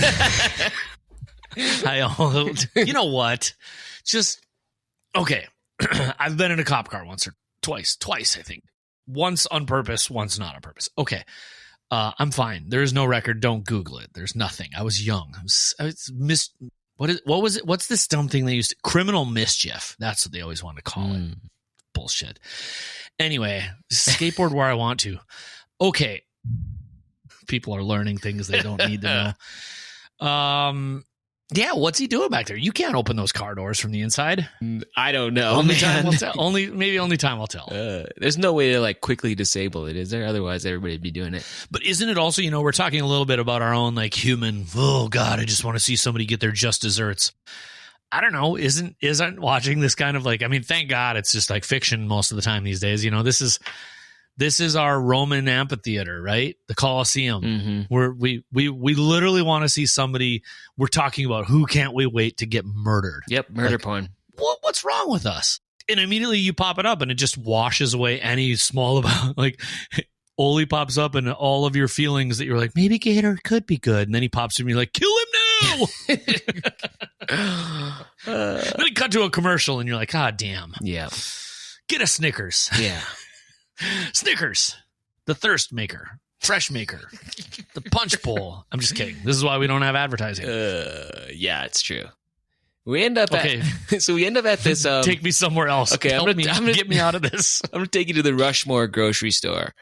You know what? Just... Okay. I've been in a cop car once or twice, I think. Once on purpose, once not on purpose. Okay. I'm fine. There is no record. Don't Google it. There's nothing. I was young. What was it? What's this dumb thing they used to... Criminal mischief. That's what they always want to call it. Bullshit. Anyway, skateboard where I want to. Okay. People are learning things they don't need to know. Yeah, what's he doing back there? You can't open those car doors from the inside. I don't know. Only time will tell. Only time will tell. There's no way to like quickly disable it, is there? Otherwise, everybody'd be doing it. But isn't it also, you know, we're talking a little bit about our own like human. Oh God, I just want to see somebody get their just desserts. I don't know. Isn't watching this kind of like? I mean, thank God it's just like fiction most of the time these days. You know, this is This is our Roman amphitheater, right? The Colosseum. Mm-hmm. Where we literally want to see somebody. We're talking about who can't we wait to get murdered? Yep, murder porn. What's wrong with us? And immediately you pop it up and it just washes away any small about like Oli pops up and all of your feelings that you're like, maybe Gator could be good. And then he pops in and you're like, kill him now. Then he cut to a commercial and you're like, ah, damn. Yeah. Get a Snickers. Yeah. Snickers. The thirst maker. Fresh maker. The punch bowl. I'm just kidding. This is why we don't have advertising. Yeah, it's true. We end up so we end up at this. Take me somewhere else. Okay, I'm gonna get me out of this. I'm gonna take you to the Rushmore grocery store,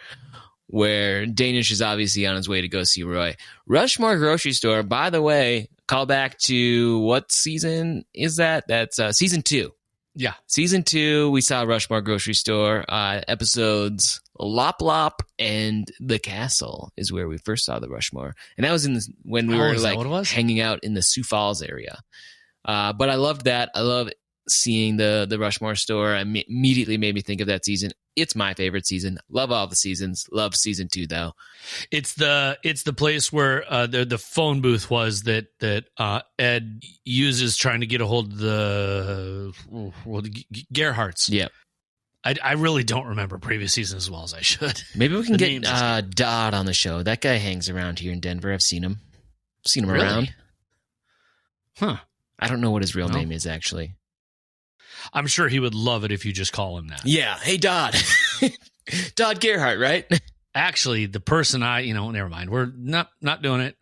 where Danish is obviously on his way to go see Roy. Rushmore grocery store, by the way, call back to what season is that? That's season 2. Yeah, season 2. We saw Rushmore grocery store episodes. Lop Lop and the Castle is where we first saw the Rushmore, and that was when we were like hanging out in the Sioux Falls area. But I loved that. I love seeing the Rushmore store. Immediately made me think of that season. It's my favorite season. Love all the seasons. Love season 2 though. It's the place where the phone booth was that Ed uses trying to get a hold of the Gerhardts. Yeah. I really don't remember previous seasons as well as I should. Maybe we can get Dodd on the show. That guy hangs around here in Denver. I've seen him. Really? Around. Huh. I don't know what his real name is, actually. I'm sure he would love it if you just call him that. Yeah. Hey, Dodd. Dodd Gerhardt, right? Actually, the person never mind. We're not doing it.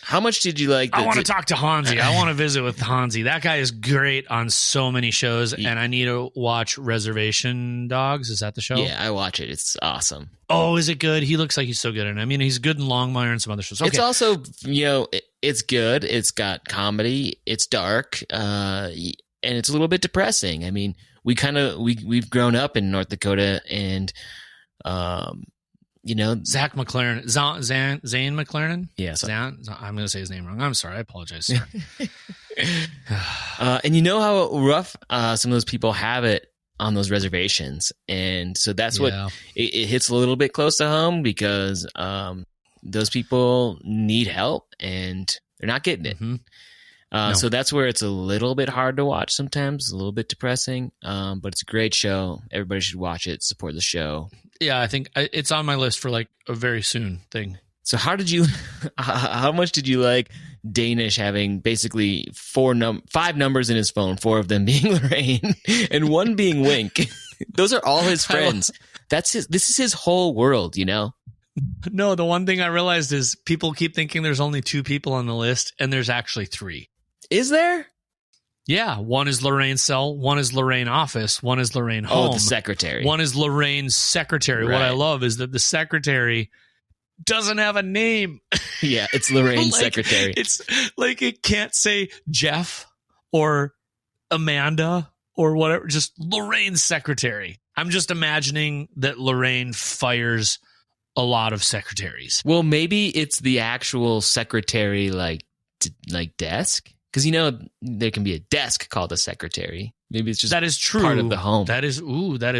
How much did you like? I want to talk to Hansi. I want to visit with Hansi. That guy is great on so many shows, and I need to watch Reservation Dogs. Is that the show? Yeah, I watch it. It's awesome. Oh, is it good? He looks like he's so good. And I mean, he's good in Longmire and some other shows. Okay. It's also, it's good. It's got comedy. It's dark. And it's a little bit depressing. I mean, we've grown up in North Dakota and, Zach McLaren, Zane McLaren. Yeah. I'm going to say his name wrong. I'm sorry. I apologize, sir. And you know how rough some of those people have it on those reservations. And so that's what it hits a little bit close to home because those people need help and they're not getting it. Mm-hmm. No. So that's where it's a little bit hard to watch sometimes, a little bit depressing, but it's a great show. Everybody should watch it, support the show. Yeah, I think it's on my list for like a very soon thing. So how much did you like Danish having basically 5 numbers in his phone, 4 of them being Lorraine and 1 being Wink? Those are all his friends. This is his whole world, No, the one thing I realized is people keep thinking there's only 2 people on the list and there's actually 3. Is there? Yeah, 1 is Lorraine's cell, 1 is Lorraine office, 1 is Lorraine home. Oh, the secretary. 1 is Lorraine's secretary. Right. What I love is that the secretary doesn't have a name. Yeah, it's Lorraine's secretary. It's like it can't say Jeff or Amanda or whatever, just Lorraine's secretary. I'm just imagining that Lorraine fires a lot of secretaries. Well, maybe it's the actual secretary like desk. Because there can be a desk called a secretary. Maybe it's just that is true. Part of the home. That is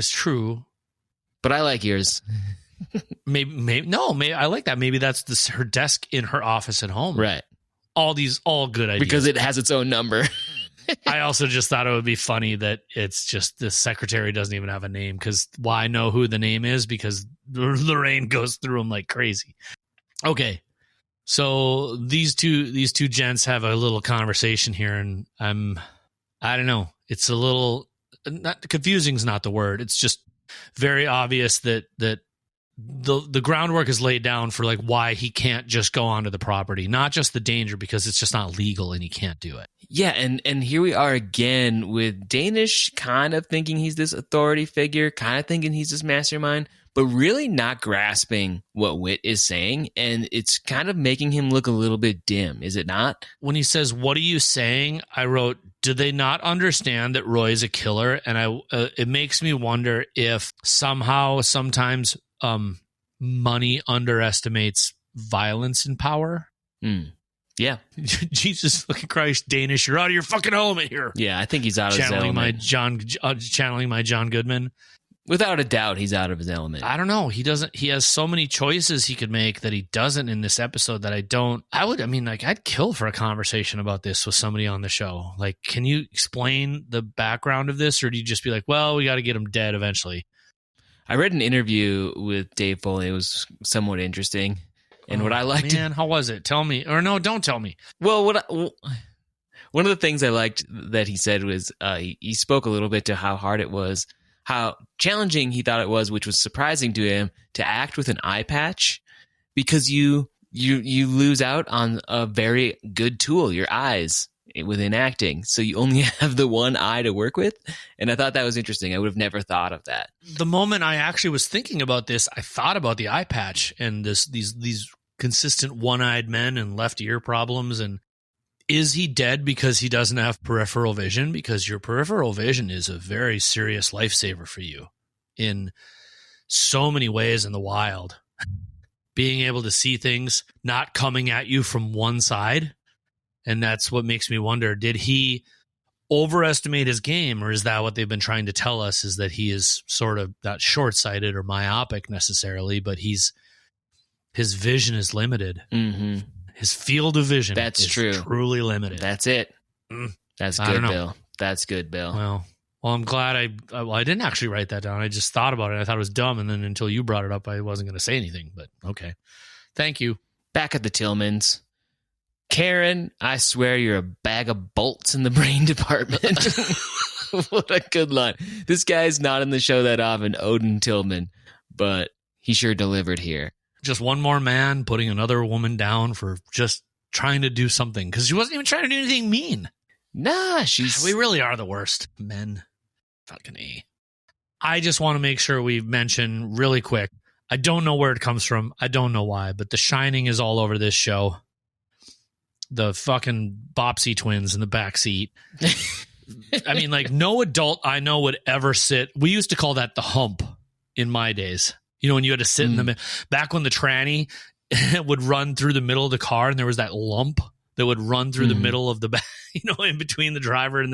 true. But I like yours. maybe I like that. Maybe that's her desk in her office at home. Right. All good ideas. Because it has its own number. I also just thought it would be funny that it's just the secretary doesn't even have a name. Because I know who the name is because Lorraine goes through them like crazy. Okay. So these two gents have a little conversation here, and I don't know. It's a little confusing is not the word. It's just very obvious that the groundwork is laid down for like why he can't just go onto the property, not just the danger because it's just not legal and he can't do it. Yeah, and here we are again with Danish kind of thinking he's this authority figure, kind of thinking he's this mastermind, but really not grasping what Whit is saying, and it's kind of making him look a little bit dim, is it not? When he says, "What are you saying?" I wrote, "Do they not understand that Roy is a killer?" And it makes me wonder if somehow, sometimes, money underestimates violence and power. Yeah. Jesus fucking Christ, Danish, you're out of your fucking element here. Yeah, I think he's out of his element. Channeling my John Goodman. Without a doubt, he's out of his element. I don't know. He has so many choices he could make that he doesn't in this episode that I'd kill for a conversation about this with somebody on the show. Like, can you explain the background of this, or do you just be like, well, we got to get him dead eventually? I read an interview with Dave Foley. It was somewhat interesting. And what I liked... Man, how was it? Tell me. Or no, don't tell me. Well, one of the things I liked that he said was he spoke a little bit to how hard it was, how challenging he thought it was, which was surprising to him, to act with an eye patch, because you lose out on a very good tool, your eyes, within acting. So you only have the one eye to work with. And I thought that was interesting. I would have never thought of that. The moment I actually was thinking about this, I thought about the eye patch and these consistent one-eyed men and left ear problems. And is he dead because he doesn't have peripheral vision? Because your peripheral vision is a very serious lifesaver for you in so many ways in the wild. Being able to see things not coming at you from one side. And that's what makes me wonder, did he overestimate his game, or is that what they've been trying to tell us, is that he is sort of not short-sighted or myopic necessarily, but his vision is limited. Mm-hmm. His field of vision is true. Truly limited. That's it. That's good, Bill. That's good, Bill. Well, I'm glad I didn't actually write that down. I just thought about it. I thought it was dumb, and then until you brought it up, I wasn't going to say anything, but okay. Thank you. Back at the Tillmans. Karen, I swear you're a bag of bolts in the brain department. What a good line. This guy's not in the show that often, Odin Tillman, but he sure delivered here. Just one more man putting another woman down for just trying to do something, because she wasn't even trying to do anything mean. Nah, we really are the worst men. Fucking A. I just want to make sure we mention really quick. I don't know where it comes from. I don't know why, but The Shining is all over this show. The fucking Bopsy twins in the backseat. I mean, like, no adult I know would ever sit. We used to call that the hump in my days. You know, when you had to sit in the middle. Back when the tranny would run through the middle of the car and there was that lump that would run through the middle of the back, you know, in between the driver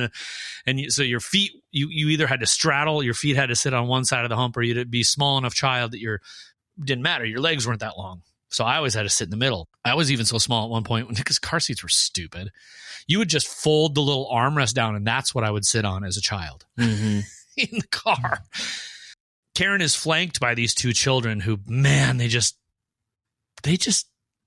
so your feet, you either had to straddle, your feet had to sit on one side of the hump, or you'd be small enough child that didn't matter. Your legs weren't that long. So I always had to sit in the middle. I was even so small at one point because car seats were stupid. You would just fold the little armrest down, and that's what I would sit on as a child in the car. Karen is flanked by these two children who, man, they just,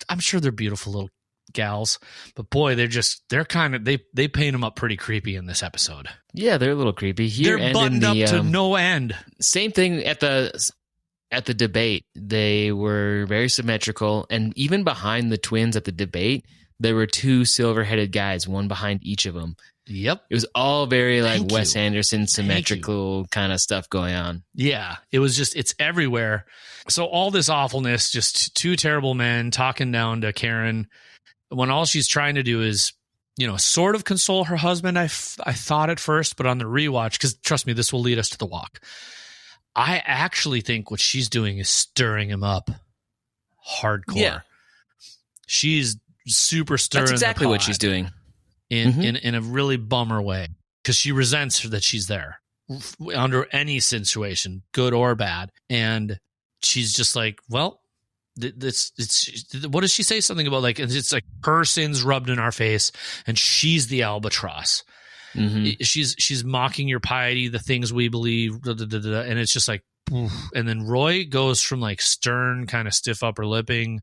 I'm sure they're beautiful little gals, but boy, they're kind of, they paint them up pretty creepy in this episode. Yeah, they're a little creepy here. They're buttoned up to no end. Same thing at the debate. They were very symmetrical, and even behind the twins at the debate, there were two silver-headed guys, one behind each of them. Yep. It was all very like Wes Anderson symmetrical kind of stuff going on. Yeah. It was just, it's everywhere. So all this awfulness, just two terrible men talking down to Karen when all she's trying to do is, you know, sort of console her husband. I thought at first, but on the rewatch, because trust me, this will lead us to the walk. I actually think what she's doing is stirring him up hardcore. Yeah. She's super stirring. That's exactly what she's doing. In a really bummer way, because she resents that she's there under any situation, good or bad. And she's just like, well, what does she say? Something about like, it's like her sins rubbed in our face and she's the albatross. She's mocking your piety, the things we believe, and it's just like, oof. And then Roy goes from like stern, kind of stiff upper lipping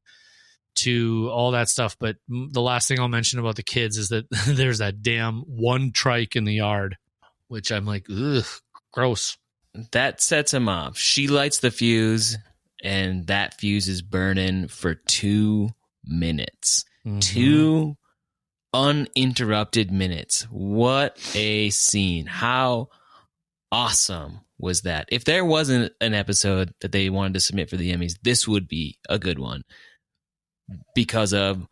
to all that stuff. But the last thing I'll mention about the kids is that there's that damn one trike in the yard, which I'm like, ugh, gross. That sets him off. She lights the fuse, and that fuse is burning for 2 minutes. 2 uninterrupted minutes. What a scene. How awesome was that? If there wasn't an episode that they wanted to submit for the Emmys, this would be a good one, because of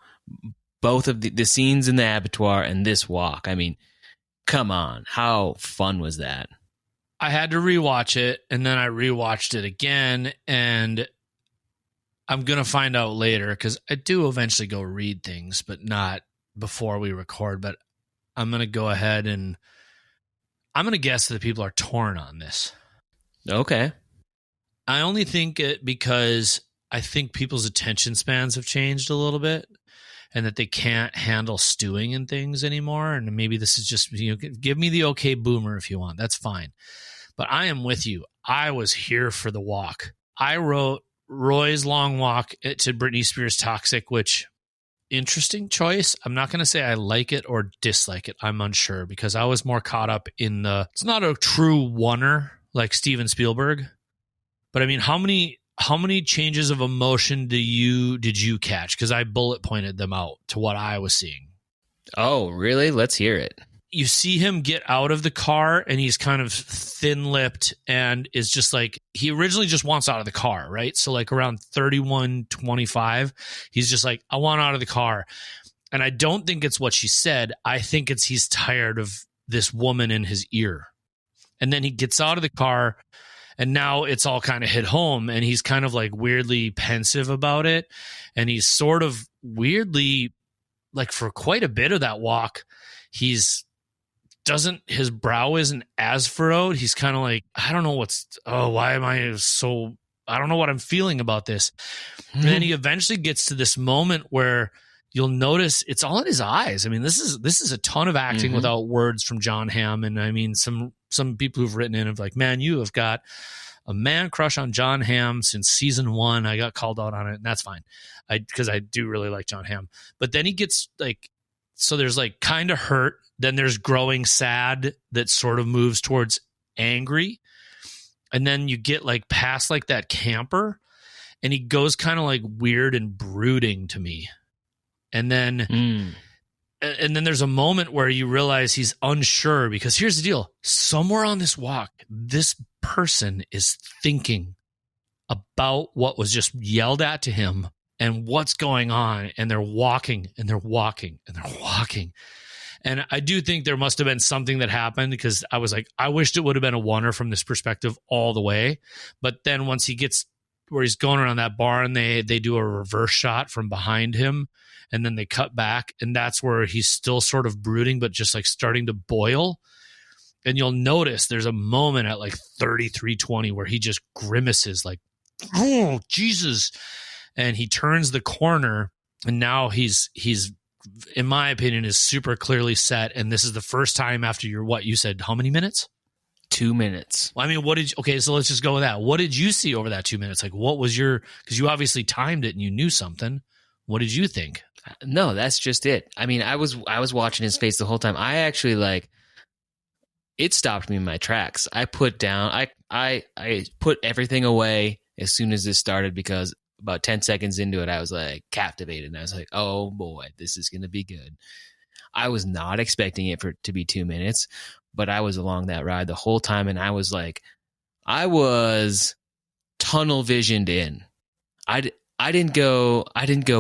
both of the scenes in the abattoir and this walk. I mean, come on. How fun was that? I had to rewatch it, and then I rewatched it again, and I'm going to find out later, because I do eventually go read things, but not before we record. But I'm going to go ahead and I'm going to guess that people are torn on this. Okay. I only think it because I think people's attention spans have changed a little bit, and that they can't handle stewing and things anymore. And maybe this is just, give me the okay boomer if you want. That's fine. But I am with you. I was here for the walk. I wrote Roy's long walk to Britney Spears' Toxic, which interesting choice. I'm not going to say I like it or dislike it. I'm unsure because I was more caught up in it's not a true oneer like Steven Spielberg. But I mean, how many changes of emotion did you catch? Because I bullet pointed them out to what I was seeing. Oh, really? Let's hear it. You see him get out of the car and he's kind of thin-lipped and is just like, he originally just wants out of the car, right? So like around 31-25, he's just like, I want out of the car. And I don't think it's what she said. I think it's he's tired of this woman in his ear. And then he gets out of the car and now it's all kind of hit home and he's kind of like weirdly pensive about it. And he's sort of weirdly, like for quite a bit of that walk, his brow isn't as furrowed. He's kind of like, I don't know I don't know what I'm feeling about this. And then he eventually gets to this moment where you'll notice it's all in his eyes. I mean, this is a ton of acting without words from John Hamm. And I mean, some people who've written in of like, man, you have got a man crush on John Hamm since season 1. I got called out on it, and that's fine. Because I do really like John Hamm. But then he gets like, so there's like kind of hurt. Then there's growing sad that sort of moves towards angry. And then you get like past like that camper and he goes kind of like weird and brooding to me. And then there's a moment where you realize he's unsure because here's the deal. Somewhere on this walk, this person is thinking about what was just yelled at to him and what's going on. And they're walking and they're walking and they're walking. And I do think there must have been something that happened because I was like, I wished it would have been a oneer from this perspective all the way. But then once he gets where he's going around that barn, they do a reverse shot from behind him and then they cut back. And that's where he's still sort of brooding, but just like starting to boil. And you'll notice there's a moment at like 33:20 where he just grimaces like, oh, Jesus. And he turns the corner and now he's in my opinion, is super clearly set. And this is the first time after you said, how many minutes? 2 minutes. Well, I mean, so let's just go with that. What did you see over that 2 minutes? Like, what was because you obviously timed it and you knew something. What did you think? No, that's just it. I mean, I was watching his face the whole time. I actually it stopped me in my tracks. I put down, I put everything away as soon as this started because about 10 seconds into it, I was like captivated. And I was like, oh boy, this is going to be good. I was not expecting it to be 2 minutes, but I was along that ride the whole time. And I was tunnel visioned in. I didn't go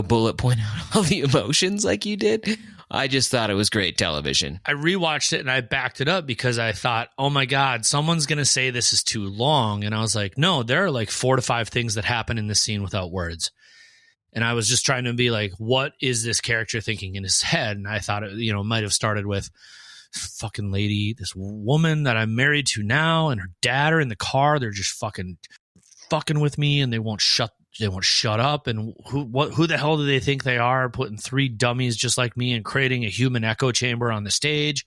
bullet point out all the emotions like you did. I just thought it was great television. I rewatched it and I backed it up because I thought, oh my God, someone's going to say this is too long. And I was like, no, there are like 4 to 5 things that happen in this scene without words. And I was just trying to be like, what is this character thinking in his head? And I thought it, might have started with fucking lady, this woman that I'm married to now and her dad are in the car. They're just fucking with me and they won't shut up. And who the hell do they think they are, putting 3 dummies just like me and creating a human echo chamber on the stage?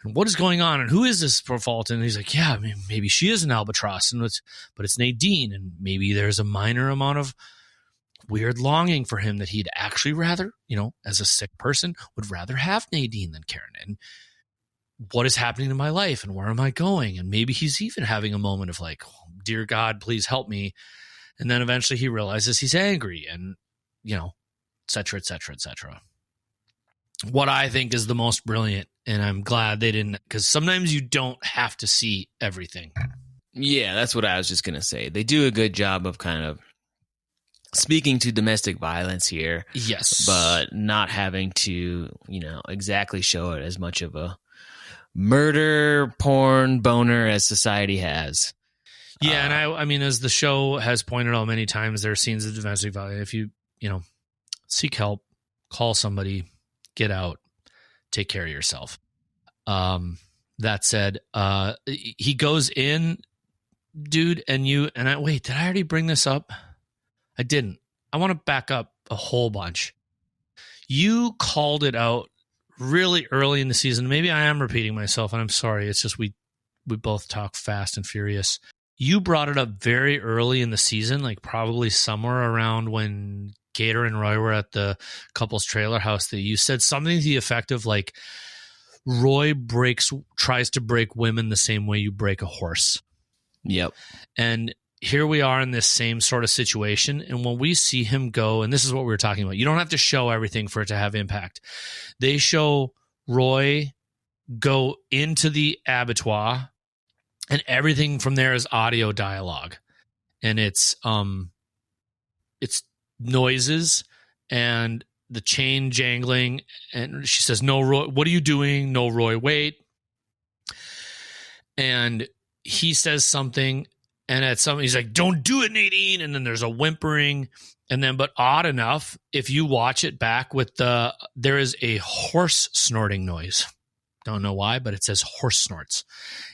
And what is going on? And who is this for fault? And he's like, yeah, I mean, maybe she is an albatross, but it's Nadine. And maybe there's a minor amount of weird longing for him that he'd actually rather, as a sick person, would rather have Nadine than Karen. And what is happening in my life and where am I going? And maybe he's even having a moment of like, oh, dear God, please help me. And then eventually he realizes he's angry and, et cetera, et cetera, et cetera. What I think is the most brilliant, and I'm glad they didn't, because sometimes you don't have to see everything. Yeah, that's what I was just going to say. They do a good job of kind of speaking to domestic violence here. Yes. But not having to, exactly show it as much of a murder, porn, boner as society has. Yeah, and I mean, as the show has pointed out many times, there are scenes of domestic violence. If you, seek help, call somebody, get out, take care of yourself. That said, he goes in dude, and you, and I, wait, did I already bring this up? I didn't. I want to back up a whole bunch. You called it out really early in the season. Maybe I am repeating myself, and I'm sorry. It's just we both talk fast and furious. You brought it up very early in the season, like probably somewhere around when Gator and Roy were at the couple's trailer house, that you said something to the effect of like, Roy tries to break women the same way you break a horse. Yep. And here we are in this same sort of situation. And when we see him go, and this is what we were talking about, you don't have to show everything for it to have impact. They show Roy go into the abattoir, and everything from there is audio dialogue. And it's noises and the chain jangling. And she says, "No, Roy, what are you doing? No, Roy, wait." And he says something, and at some, he's like, "Don't do it, Nadine." And then there's a whimpering. And then, but odd enough, if you watch it back there is a horse snorting noise. Don't know why, but it says horse snorts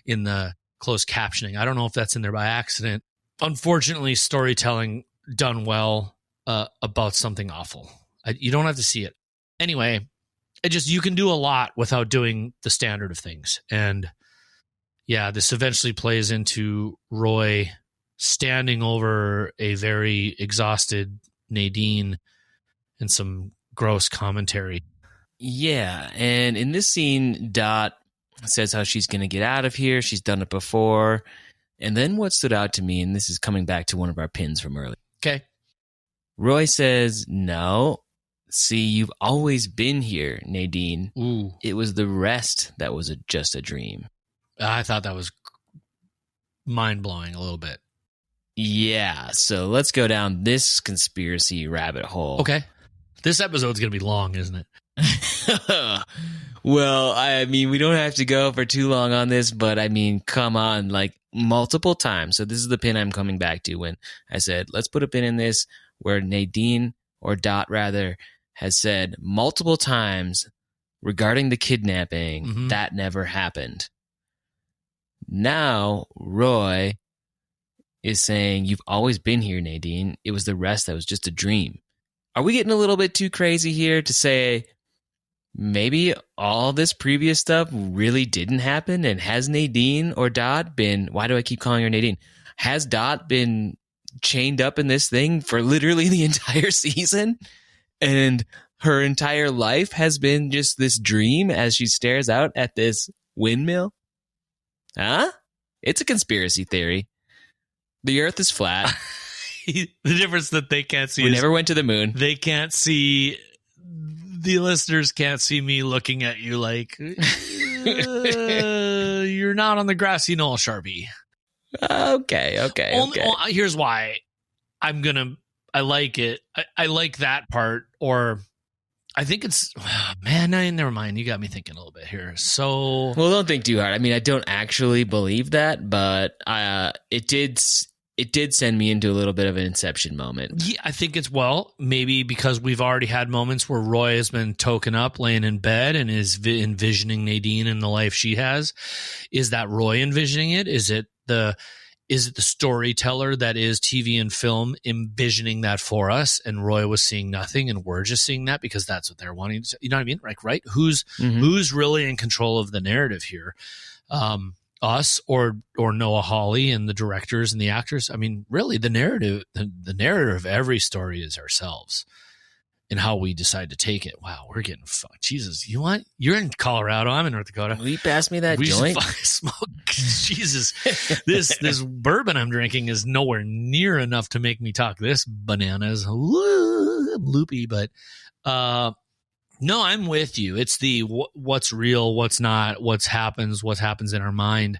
in the closed captioning. I don't know if that's in there by accident. Unfortunately, storytelling done well about something awful. You don't have to see it. Anyway, you can do a lot without doing the standard of things. And yeah, this eventually plays into Roy standing over a very exhausted Nadine and some gross commentary. Yeah, and in this scene, Dot says how she's going to get out of here. She's done it before. And then what stood out to me, and this is coming back to one of our pins from earlier. Okay. Roy says, "No, see, you've always been here, Nadine. Ooh. It was the rest that was just a dream." I thought that was mind-blowing a little bit. Yeah, so let's go down this conspiracy rabbit hole. Okay. This episode's going to be long, isn't it? Well, I mean, we don't have to go for too long on this, but I mean, come on, like multiple times. So this is the pin I'm coming back to when I said, let's put a pin in this, where Nadine, or Dot rather, has said multiple times regarding the kidnapping, that never happened. Now, Roy is saying, "You've always been here, Nadine. It was the rest that was just a dream." Are we getting a little bit too crazy here to say maybe all this previous stuff really didn't happen? And has Nadine or Dot been, why do I keep calling her Nadine? Has Dot been chained up in this thing for literally the entire season? And her entire life has been just this dream as she stares out at this windmill? Huh? It's a conspiracy theory. The earth is flat. The difference that they can't see we never went to the moon. They can't see, the listeners can't see me looking at you like, you're not on the grassy knoll, Charpie. Okay. Here's why I like it. I like that part, or I think it's, man, never mind. You got me thinking a little bit here. So, well, don't think too hard. I mean, I don't actually believe that, but it did send me into a little bit of an Inception moment. Yeah, I think it's, maybe because we've already had moments where Roy has been token up, laying in bed, and is envisioning Nadine and the life she has. Is that Roy envisioning it? Is it the storyteller that is TV and film envisioning that for us, and Roy was seeing nothing, and we're just seeing that because that's what they're wanting to say? You know what I mean? Like, right? Who's really in control of the narrative here? Us or Noah Hawley and the directors and the actors? I mean, really, the narrative of every story is ourselves and how we decide to take it. Wow, we're getting fucked. Jesus, you're in Colorado, I'm in North Dakota. Will you pass me that we joint? Smoke. Jesus, this bourbon I'm drinking is nowhere near enough to make me talk this bananas. Woo, I'm loopy, but no, I'm with you. It's the what's real, what's not, what happens in our mind.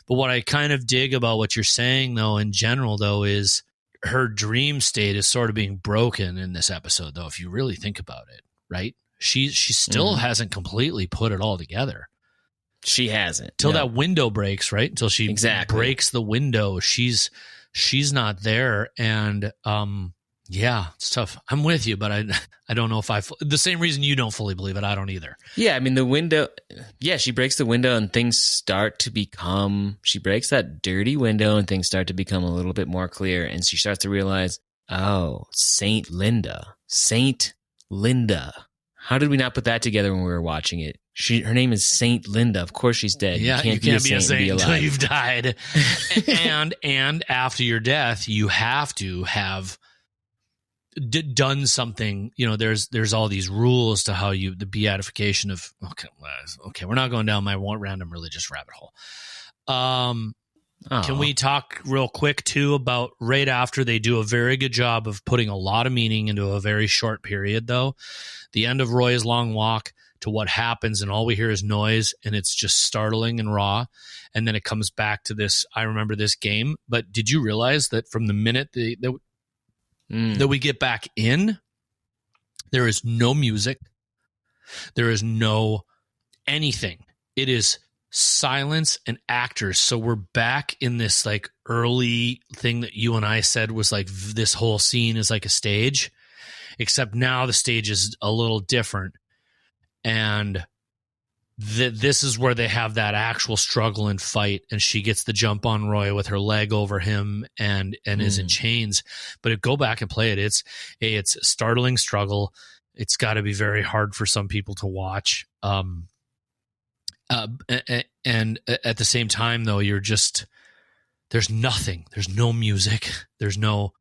But what I kind of dig about what you're saying, though, in general, though, is her dream state is sort of being broken in this episode, though, if you really think about it, right? She still hasn't completely put it all together. She hasn't. Till that window breaks, right? Until she breaks the window, she's not there. And Yeah, it's tough. I'm with you, but I don't know if the same reason you don't fully believe it, I don't either. Yeah, I mean, the window, she breaks the window and things start to become, she breaks that dirty window and things start to become a little bit more clear. And she starts to realize, oh, Saint Linda. How did we not put that together when we were watching it? Her name is Saint Linda. Of course she's dead. Yeah, you can't be a saint until you've died. and after your death, you have to have done something. You know, there's all these rules to how the beatification of. Okay, we're not going down my random religious rabbit hole. Can we talk real quick too about right after they do a very good job of putting a lot of meaning into a very short period, though? The end of Roy's long walk to what happens, and all we hear is noise, and it's just startling and raw. And then it comes back to this. I remember this game, but did you realize that from the minute that we get back in, there is no music, there is no anything. It is silence and actors. So we're back in this like early thing that you and I said was like this whole scene is like a stage, except now the stage is a little different. And this is where they have that actual struggle and fight, and she gets the jump on Roy with her leg over him and is in chains. But go back and play it. It's a startling struggle. It's got to be very hard for some people to watch. And at the same time, though, there's nothing. There's no music. There's no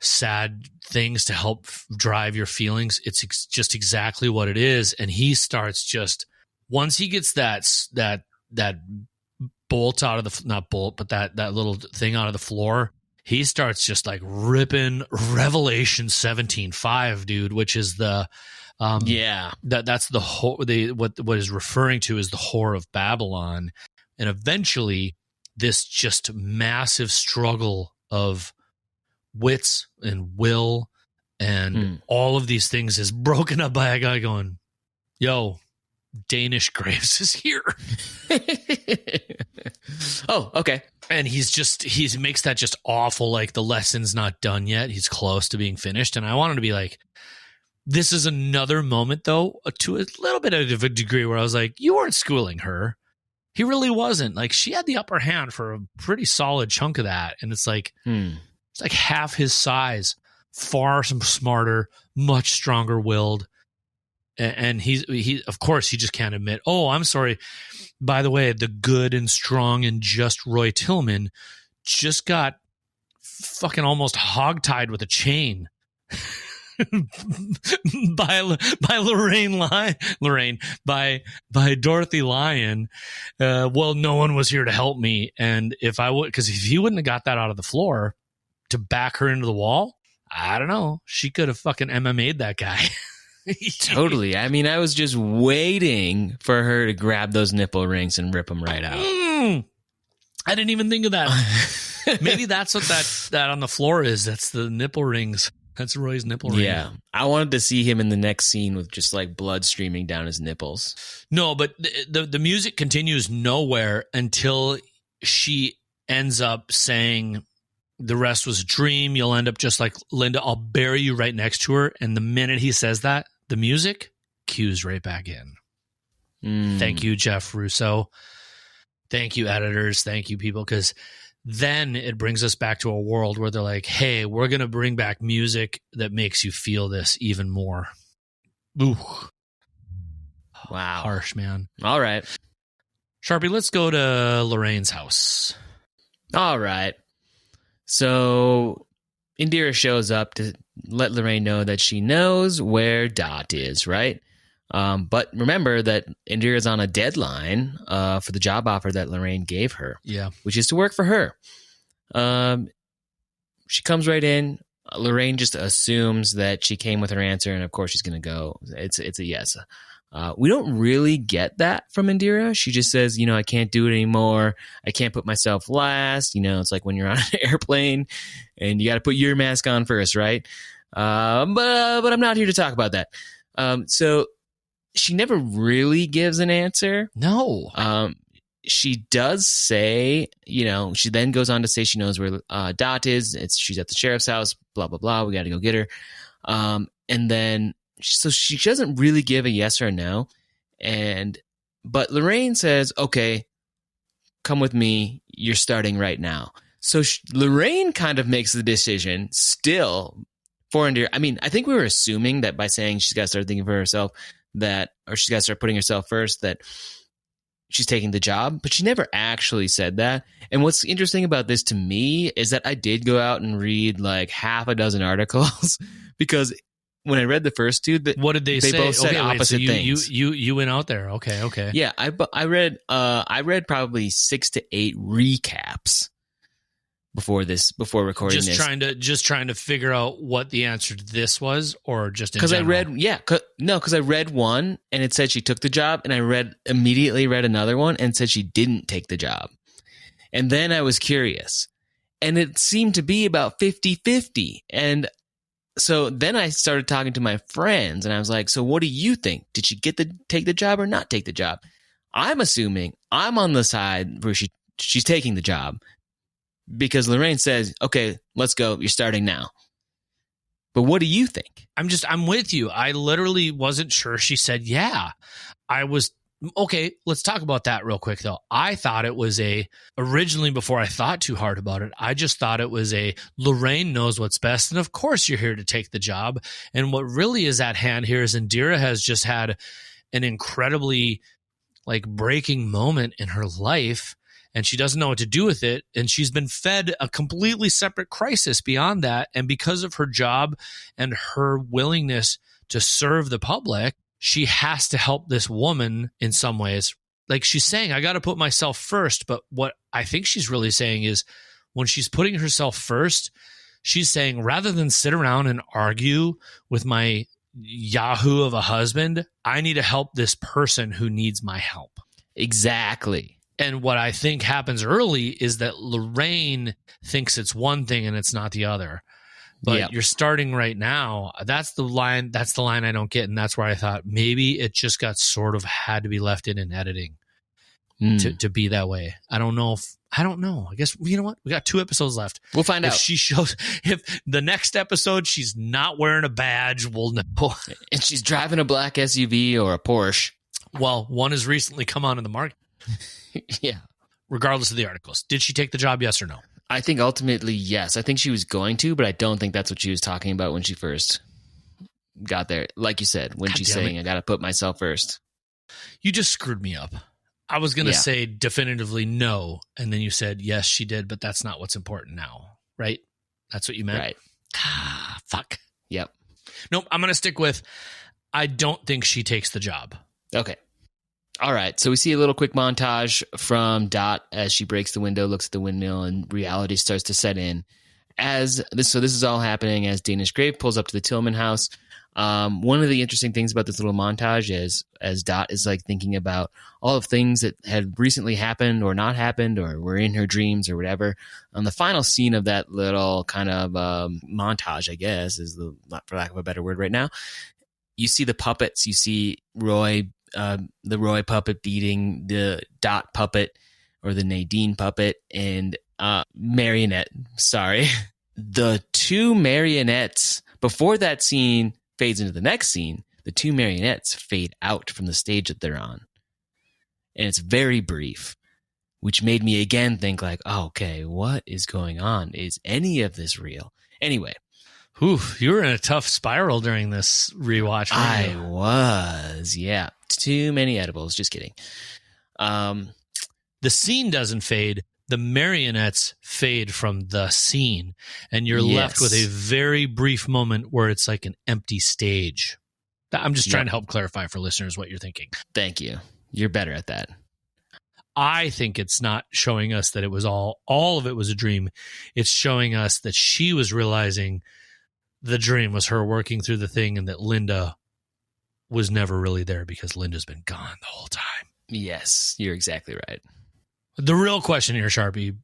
sad things to help drive your feelings. It's just exactly what it is. And he starts just, once he gets that bolt out of the, not bolt, but that little thing out of the floor, he starts just like ripping Revelation 17:5, dude, which is the, that's the whole, what is referring to is the whore of Babylon. And eventually this just massive struggle of wits and will and all of these things is broken up by a guy going, yo, Danish Graves is here. Oh, okay. And he makes that just awful, like the lesson's not done yet. He's close to being finished. And I wanted to be like, this is another moment, though, to a little bit of a degree where I was like, you weren't schooling her. He really wasn't. Like, she had the upper hand for a pretty solid chunk of that. And it's like, it's like half his size, far smarter, much stronger willed. And he of course, he just can't admit, oh, I'm sorry. By the way, the good and strong and just Roy Tillman just got fucking almost hogtied with a chain by Dorothy Lyon. Well, no one was here to help me. And because if he wouldn't have got that out of the floor to back her into the wall, I don't know. She could have fucking MMA'd that guy. Totally. I mean, I was just waiting for her to grab those nipple rings and rip them right out. I didn't even think of that. Maybe that's what that on the floor is. That's the nipple rings. That's Roy's nipple ring. Yeah. I wanted to see him in the next scene with just like blood streaming down his nipples. No, but the music continues nowhere until she ends up saying, the rest was a dream. You'll end up just like Linda. I'll bury you right next to her. And the minute he says that, the music cues right back in. Thank you, Jeff Russo. Thank you, editors. Thank you, people. Because then it brings us back to a world where they're like, hey, we're going to bring back music that makes you feel this even more. Ooh. Wow. Harsh, man. All right. Charpie, let's go to Lorraine's house. All right. So Indira shows up to let Lorraine know that she knows where Dot is, right? But remember that Indira's on a deadline for the job offer that Lorraine gave her, which is to work for her. She comes right in. Lorraine just assumes that she came with her answer, and of course she's going to go. It's a yes. We don't really get that from Indira. She just says, I can't do it anymore. I can't put myself last. It's like when you're on an airplane and you got to put your mask on first, right? But I'm not here to talk about that. So she never really gives an answer. No. she does say, she then goes on to say she knows where Dot is. She's at the sheriff's house, blah, blah, blah. We got to go get her. And then, so she doesn't really give a yes or a no. But Lorraine says, okay, come with me. You're starting right now. So Lorraine kind of makes the decision still for Indira. I mean, I think we were assuming that by saying she's got to start thinking for herself or she's got to start putting herself first, that she's taking the job, but she never actually said that. And what's interesting about this to me is that I did go out and read like half a dozen articles because when I read the first two, what did they say? They both said opposite things. You went out there. Okay. Yeah, I read probably 6 to 8 recaps before recording this. Just trying to figure out what the answer to this was, or just in general? Because I read one and it said she took the job, and I immediately read another one and said she didn't take the job. And then I was curious, and it seemed to be about 50-50. And so then I started talking to my friends, and I was like, so what do you think? Did she take the job or not take the job? I'm assuming I'm on the side where she's taking the job, because Lorraine says, okay, let's go. You're starting now. But what do you think? I'm with you. I literally wasn't sure she said, yeah. Okay, let's talk about that real quick, though. I thought it was originally, before I thought too hard about it, I just thought it was Lorraine knows what's best. And of course you're here to take the job. And what really is at hand here is Indira has just had an incredibly breaking moment in her life, and she doesn't know what to do with it. And she's been fed a completely separate crisis beyond that. And because of her job and her willingness to serve the public, she has to help this woman in some ways. Like she's saying, I got to put myself first. But what I think she's really saying is when she's putting herself first, she's saying, rather than sit around and argue with my Yahoo of a husband, I need to help this person who needs my help. Exactly. And what I think happens early is that Lorraine thinks it's one thing and it's not the other. But You're starting right now. That's the line I don't get. And that's where I thought maybe it just got sort of had to be left in editing to be that way. I don't know. I guess, you know what? We got 2 episodes left. We'll find out. If the next episode she's not wearing a badge, we'll know. And she's driving a black SUV or a Porsche. Well, one has recently come onto the market. Yeah. Regardless of the articles. Did she take the job, yes or no? I think ultimately, yes. I think she was going to, but I don't think that's what she was talking about when she first got there. Like you said, when she's saying, I got to put myself first. You just screwed me up. I was going to say definitively no. And then you said, yes, she did, but that's not what's important now. Right? That's what you meant? Right. Fuck. Yep. Nope. I'm going to stick with, I don't think she takes the job. Okay. All right, so we see a little quick montage from Dot as she breaks the window, looks at the windmill, and reality starts to set in. So this is all happening as Danish Grave pulls up to the Tillman house. One of the interesting things about this little montage is as Dot is thinking about all of things that had recently happened or not happened or were in her dreams or whatever. On the final scene of that little kind of montage, I guess, for lack of a better word right now, you see the puppets. You see Roy. The Roy puppet beating the Dot puppet or the Nadine puppet and marionette. Sorry. The 2 marionettes, before that scene fades into the next scene, the 2 marionettes fade out from the stage that they're on. And it's very brief, which made me again think okay, what is going on? Is any of this real? Anyway. You were in a tough spiral during this rewatch. I was, yeah. Too many edibles. Just kidding. The scene doesn't fade. The marionettes fade from the scene. And you're left with a very brief moment where it's like an empty stage. I'm just trying to help clarify for listeners what you're thinking. Thank you. You're better at that. I think it's not showing us that it was all of it was a dream. It's showing us that she was realizing the dream was her working through the thing and that Linda was never really there because Linda's been gone the whole time. Yes, you're exactly right. The real question here, Charpie,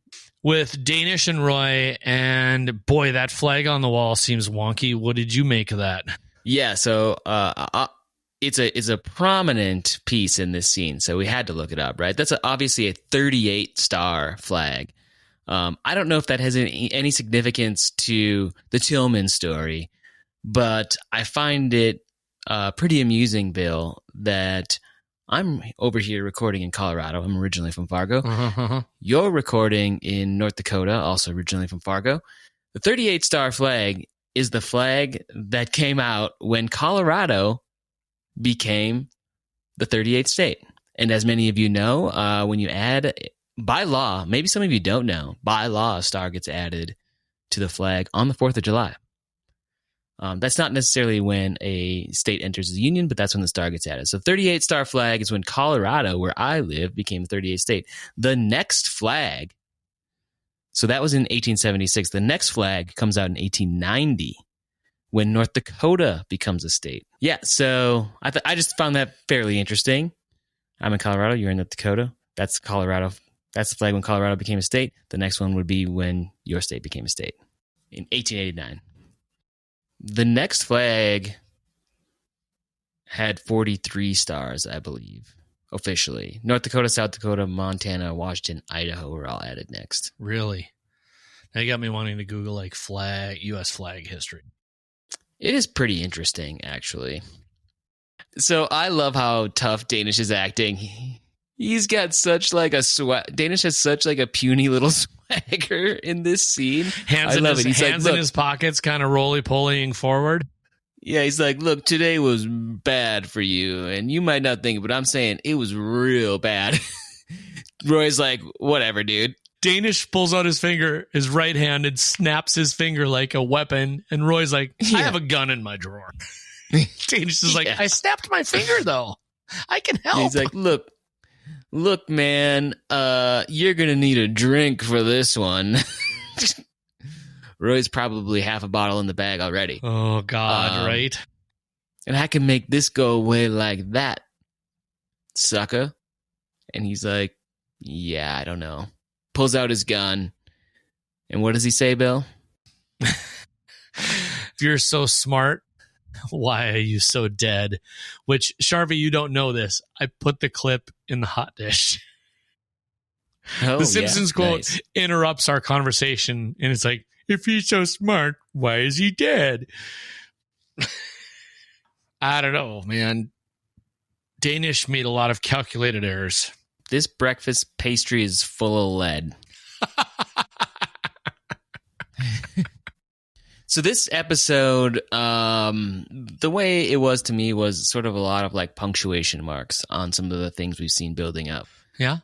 with Danish and Roy, and boy, that flag on the wall seems wonky. What did you make of that? Yeah, so it's a prominent piece in this scene, so we had to look it up, right? That's obviously a 38-star flag. I don't know if that has any significance to the Tillman story, but I find it pretty amusing, Bill, that I'm over here recording in Colorado. I'm originally from Fargo. You're recording in North Dakota, also originally from Fargo. The 38-star flag is the flag that came out when Colorado became the 38th state. And as many of you know, when you add, by law, maybe some of you don't know, by law, a star gets added to the flag on the 4th of July. That's not necessarily when a state enters the union, but that's when the star gets added. So 38-star flag is when Colorado, where I live, became the 38th state. The next flag, so that was in 1876. The next flag comes out in 1890 when North Dakota becomes a state. Yeah, so I just found that fairly interesting. I'm in Colorado. You're in North Dakota. That's Colorado. That's the flag when Colorado became a state. The next one would be when your state became a state in 1889. The next flag had 43 stars, I believe, officially. North Dakota, South Dakota, Montana, Washington, Idaho were all added next. Really? Now you got me wanting to Google like U.S. flag history. It is pretty interesting, actually. So I love how tough Danish is acting. He's got such like a Danish has such like a puny little swagger in this scene. Hands in his pockets, kind of roly-polying forward. Yeah, he's like, look, today was bad for you, and you might not think it, but I'm saying it was real bad. Roy's like, whatever, dude. Danish pulls out his finger, his right-handed, snaps his finger like a weapon, and Roy's like, I have a gun in my drawer. Danish is like, I snapped my finger, though. I can help. He's like, look, man, you're going to need a drink for this one. Roy's probably half a bottle in the bag already. Oh, God, right? And I can make this go away like that, sucker. And he's like, yeah, I don't know. Pulls out his gun. And what does he say, Bill? If you're so smart, why are you so dead? Which, Charpie, you don't know this. I put the clip in the hot dish. Oh, the Simpsons quote interrupts our conversation, and it's like, if he's so smart, why is he dead? I don't know, man. Danish made a lot of calculated errors. This breakfast pastry is full of lead. So this episode, the way it was to me was sort of a lot of like punctuation marks on some of the things we've seen building up. Yeah.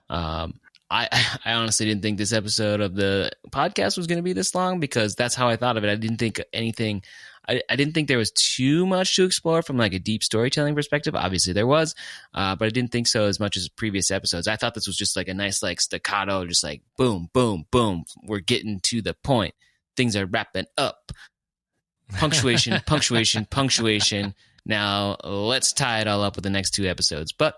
I honestly didn't think this episode of the podcast was going to be this long because that's how I thought of it. I didn't think anything. I didn't think there was too much to explore from like a deep storytelling perspective. Obviously there was, but I didn't think so as much as previous episodes. I thought this was just like a nice like staccato, just like boom, boom, boom. We're getting to the point. Things are wrapping up. Punctuation, punctuation, punctuation. Now let's tie it all up with the next two episodes. But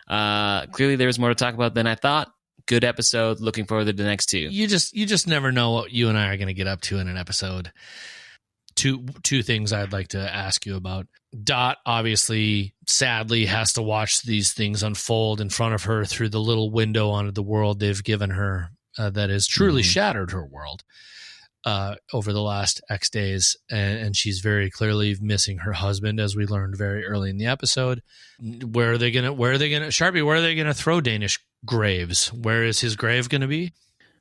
clearly there was more to talk about than I thought. Good episode. Looking forward to the next two. You just never know what you and I are going to get up to in an episode. Two things I'd like to ask you about. Dot obviously, sadly, has to watch these things unfold in front of her through the little window onto the world they've given her that has truly shattered her world over the last X days. And she's very clearly missing her husband, as we learned very early in the episode. Sharpie, where are they going to throw Danish graves? Where is his grave going to be?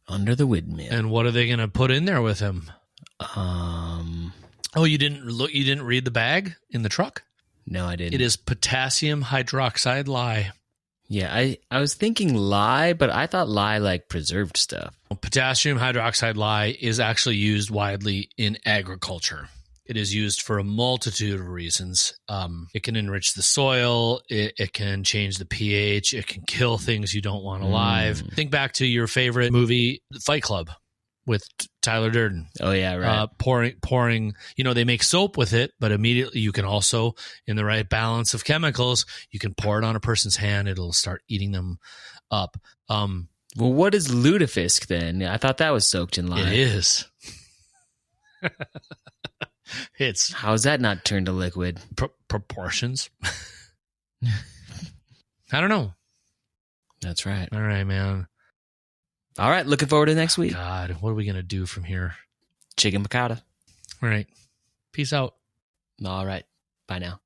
Under the windmill. And what are they going to put in there with him? Oh, you didn't read the bag in the truck? No, I didn't. It is potassium hydroxide lye. Yeah, I was thinking lye, but I thought lye like preserved stuff. Potassium hydroxide lye is actually used widely in agriculture. It is used for a multitude of reasons. It can enrich the soil. It can change the pH. It can kill things you don't want alive. Think back to your favorite movie, Fight Club, with Tyler Durden. Oh, yeah, right. Pouring, they make soap with it, but immediately you can also, in the right balance of chemicals, you can pour it on a person's hand. It'll start eating them up. Well, what is lutefisk then? I thought that was soaked in lye. It is. How is that not turned to liquid? Proportions. I don't know. That's right. All right, man. All right. Looking forward to next week. God, what are we going to do from here? Chicken piccata. All right. Peace out. All right. Bye now.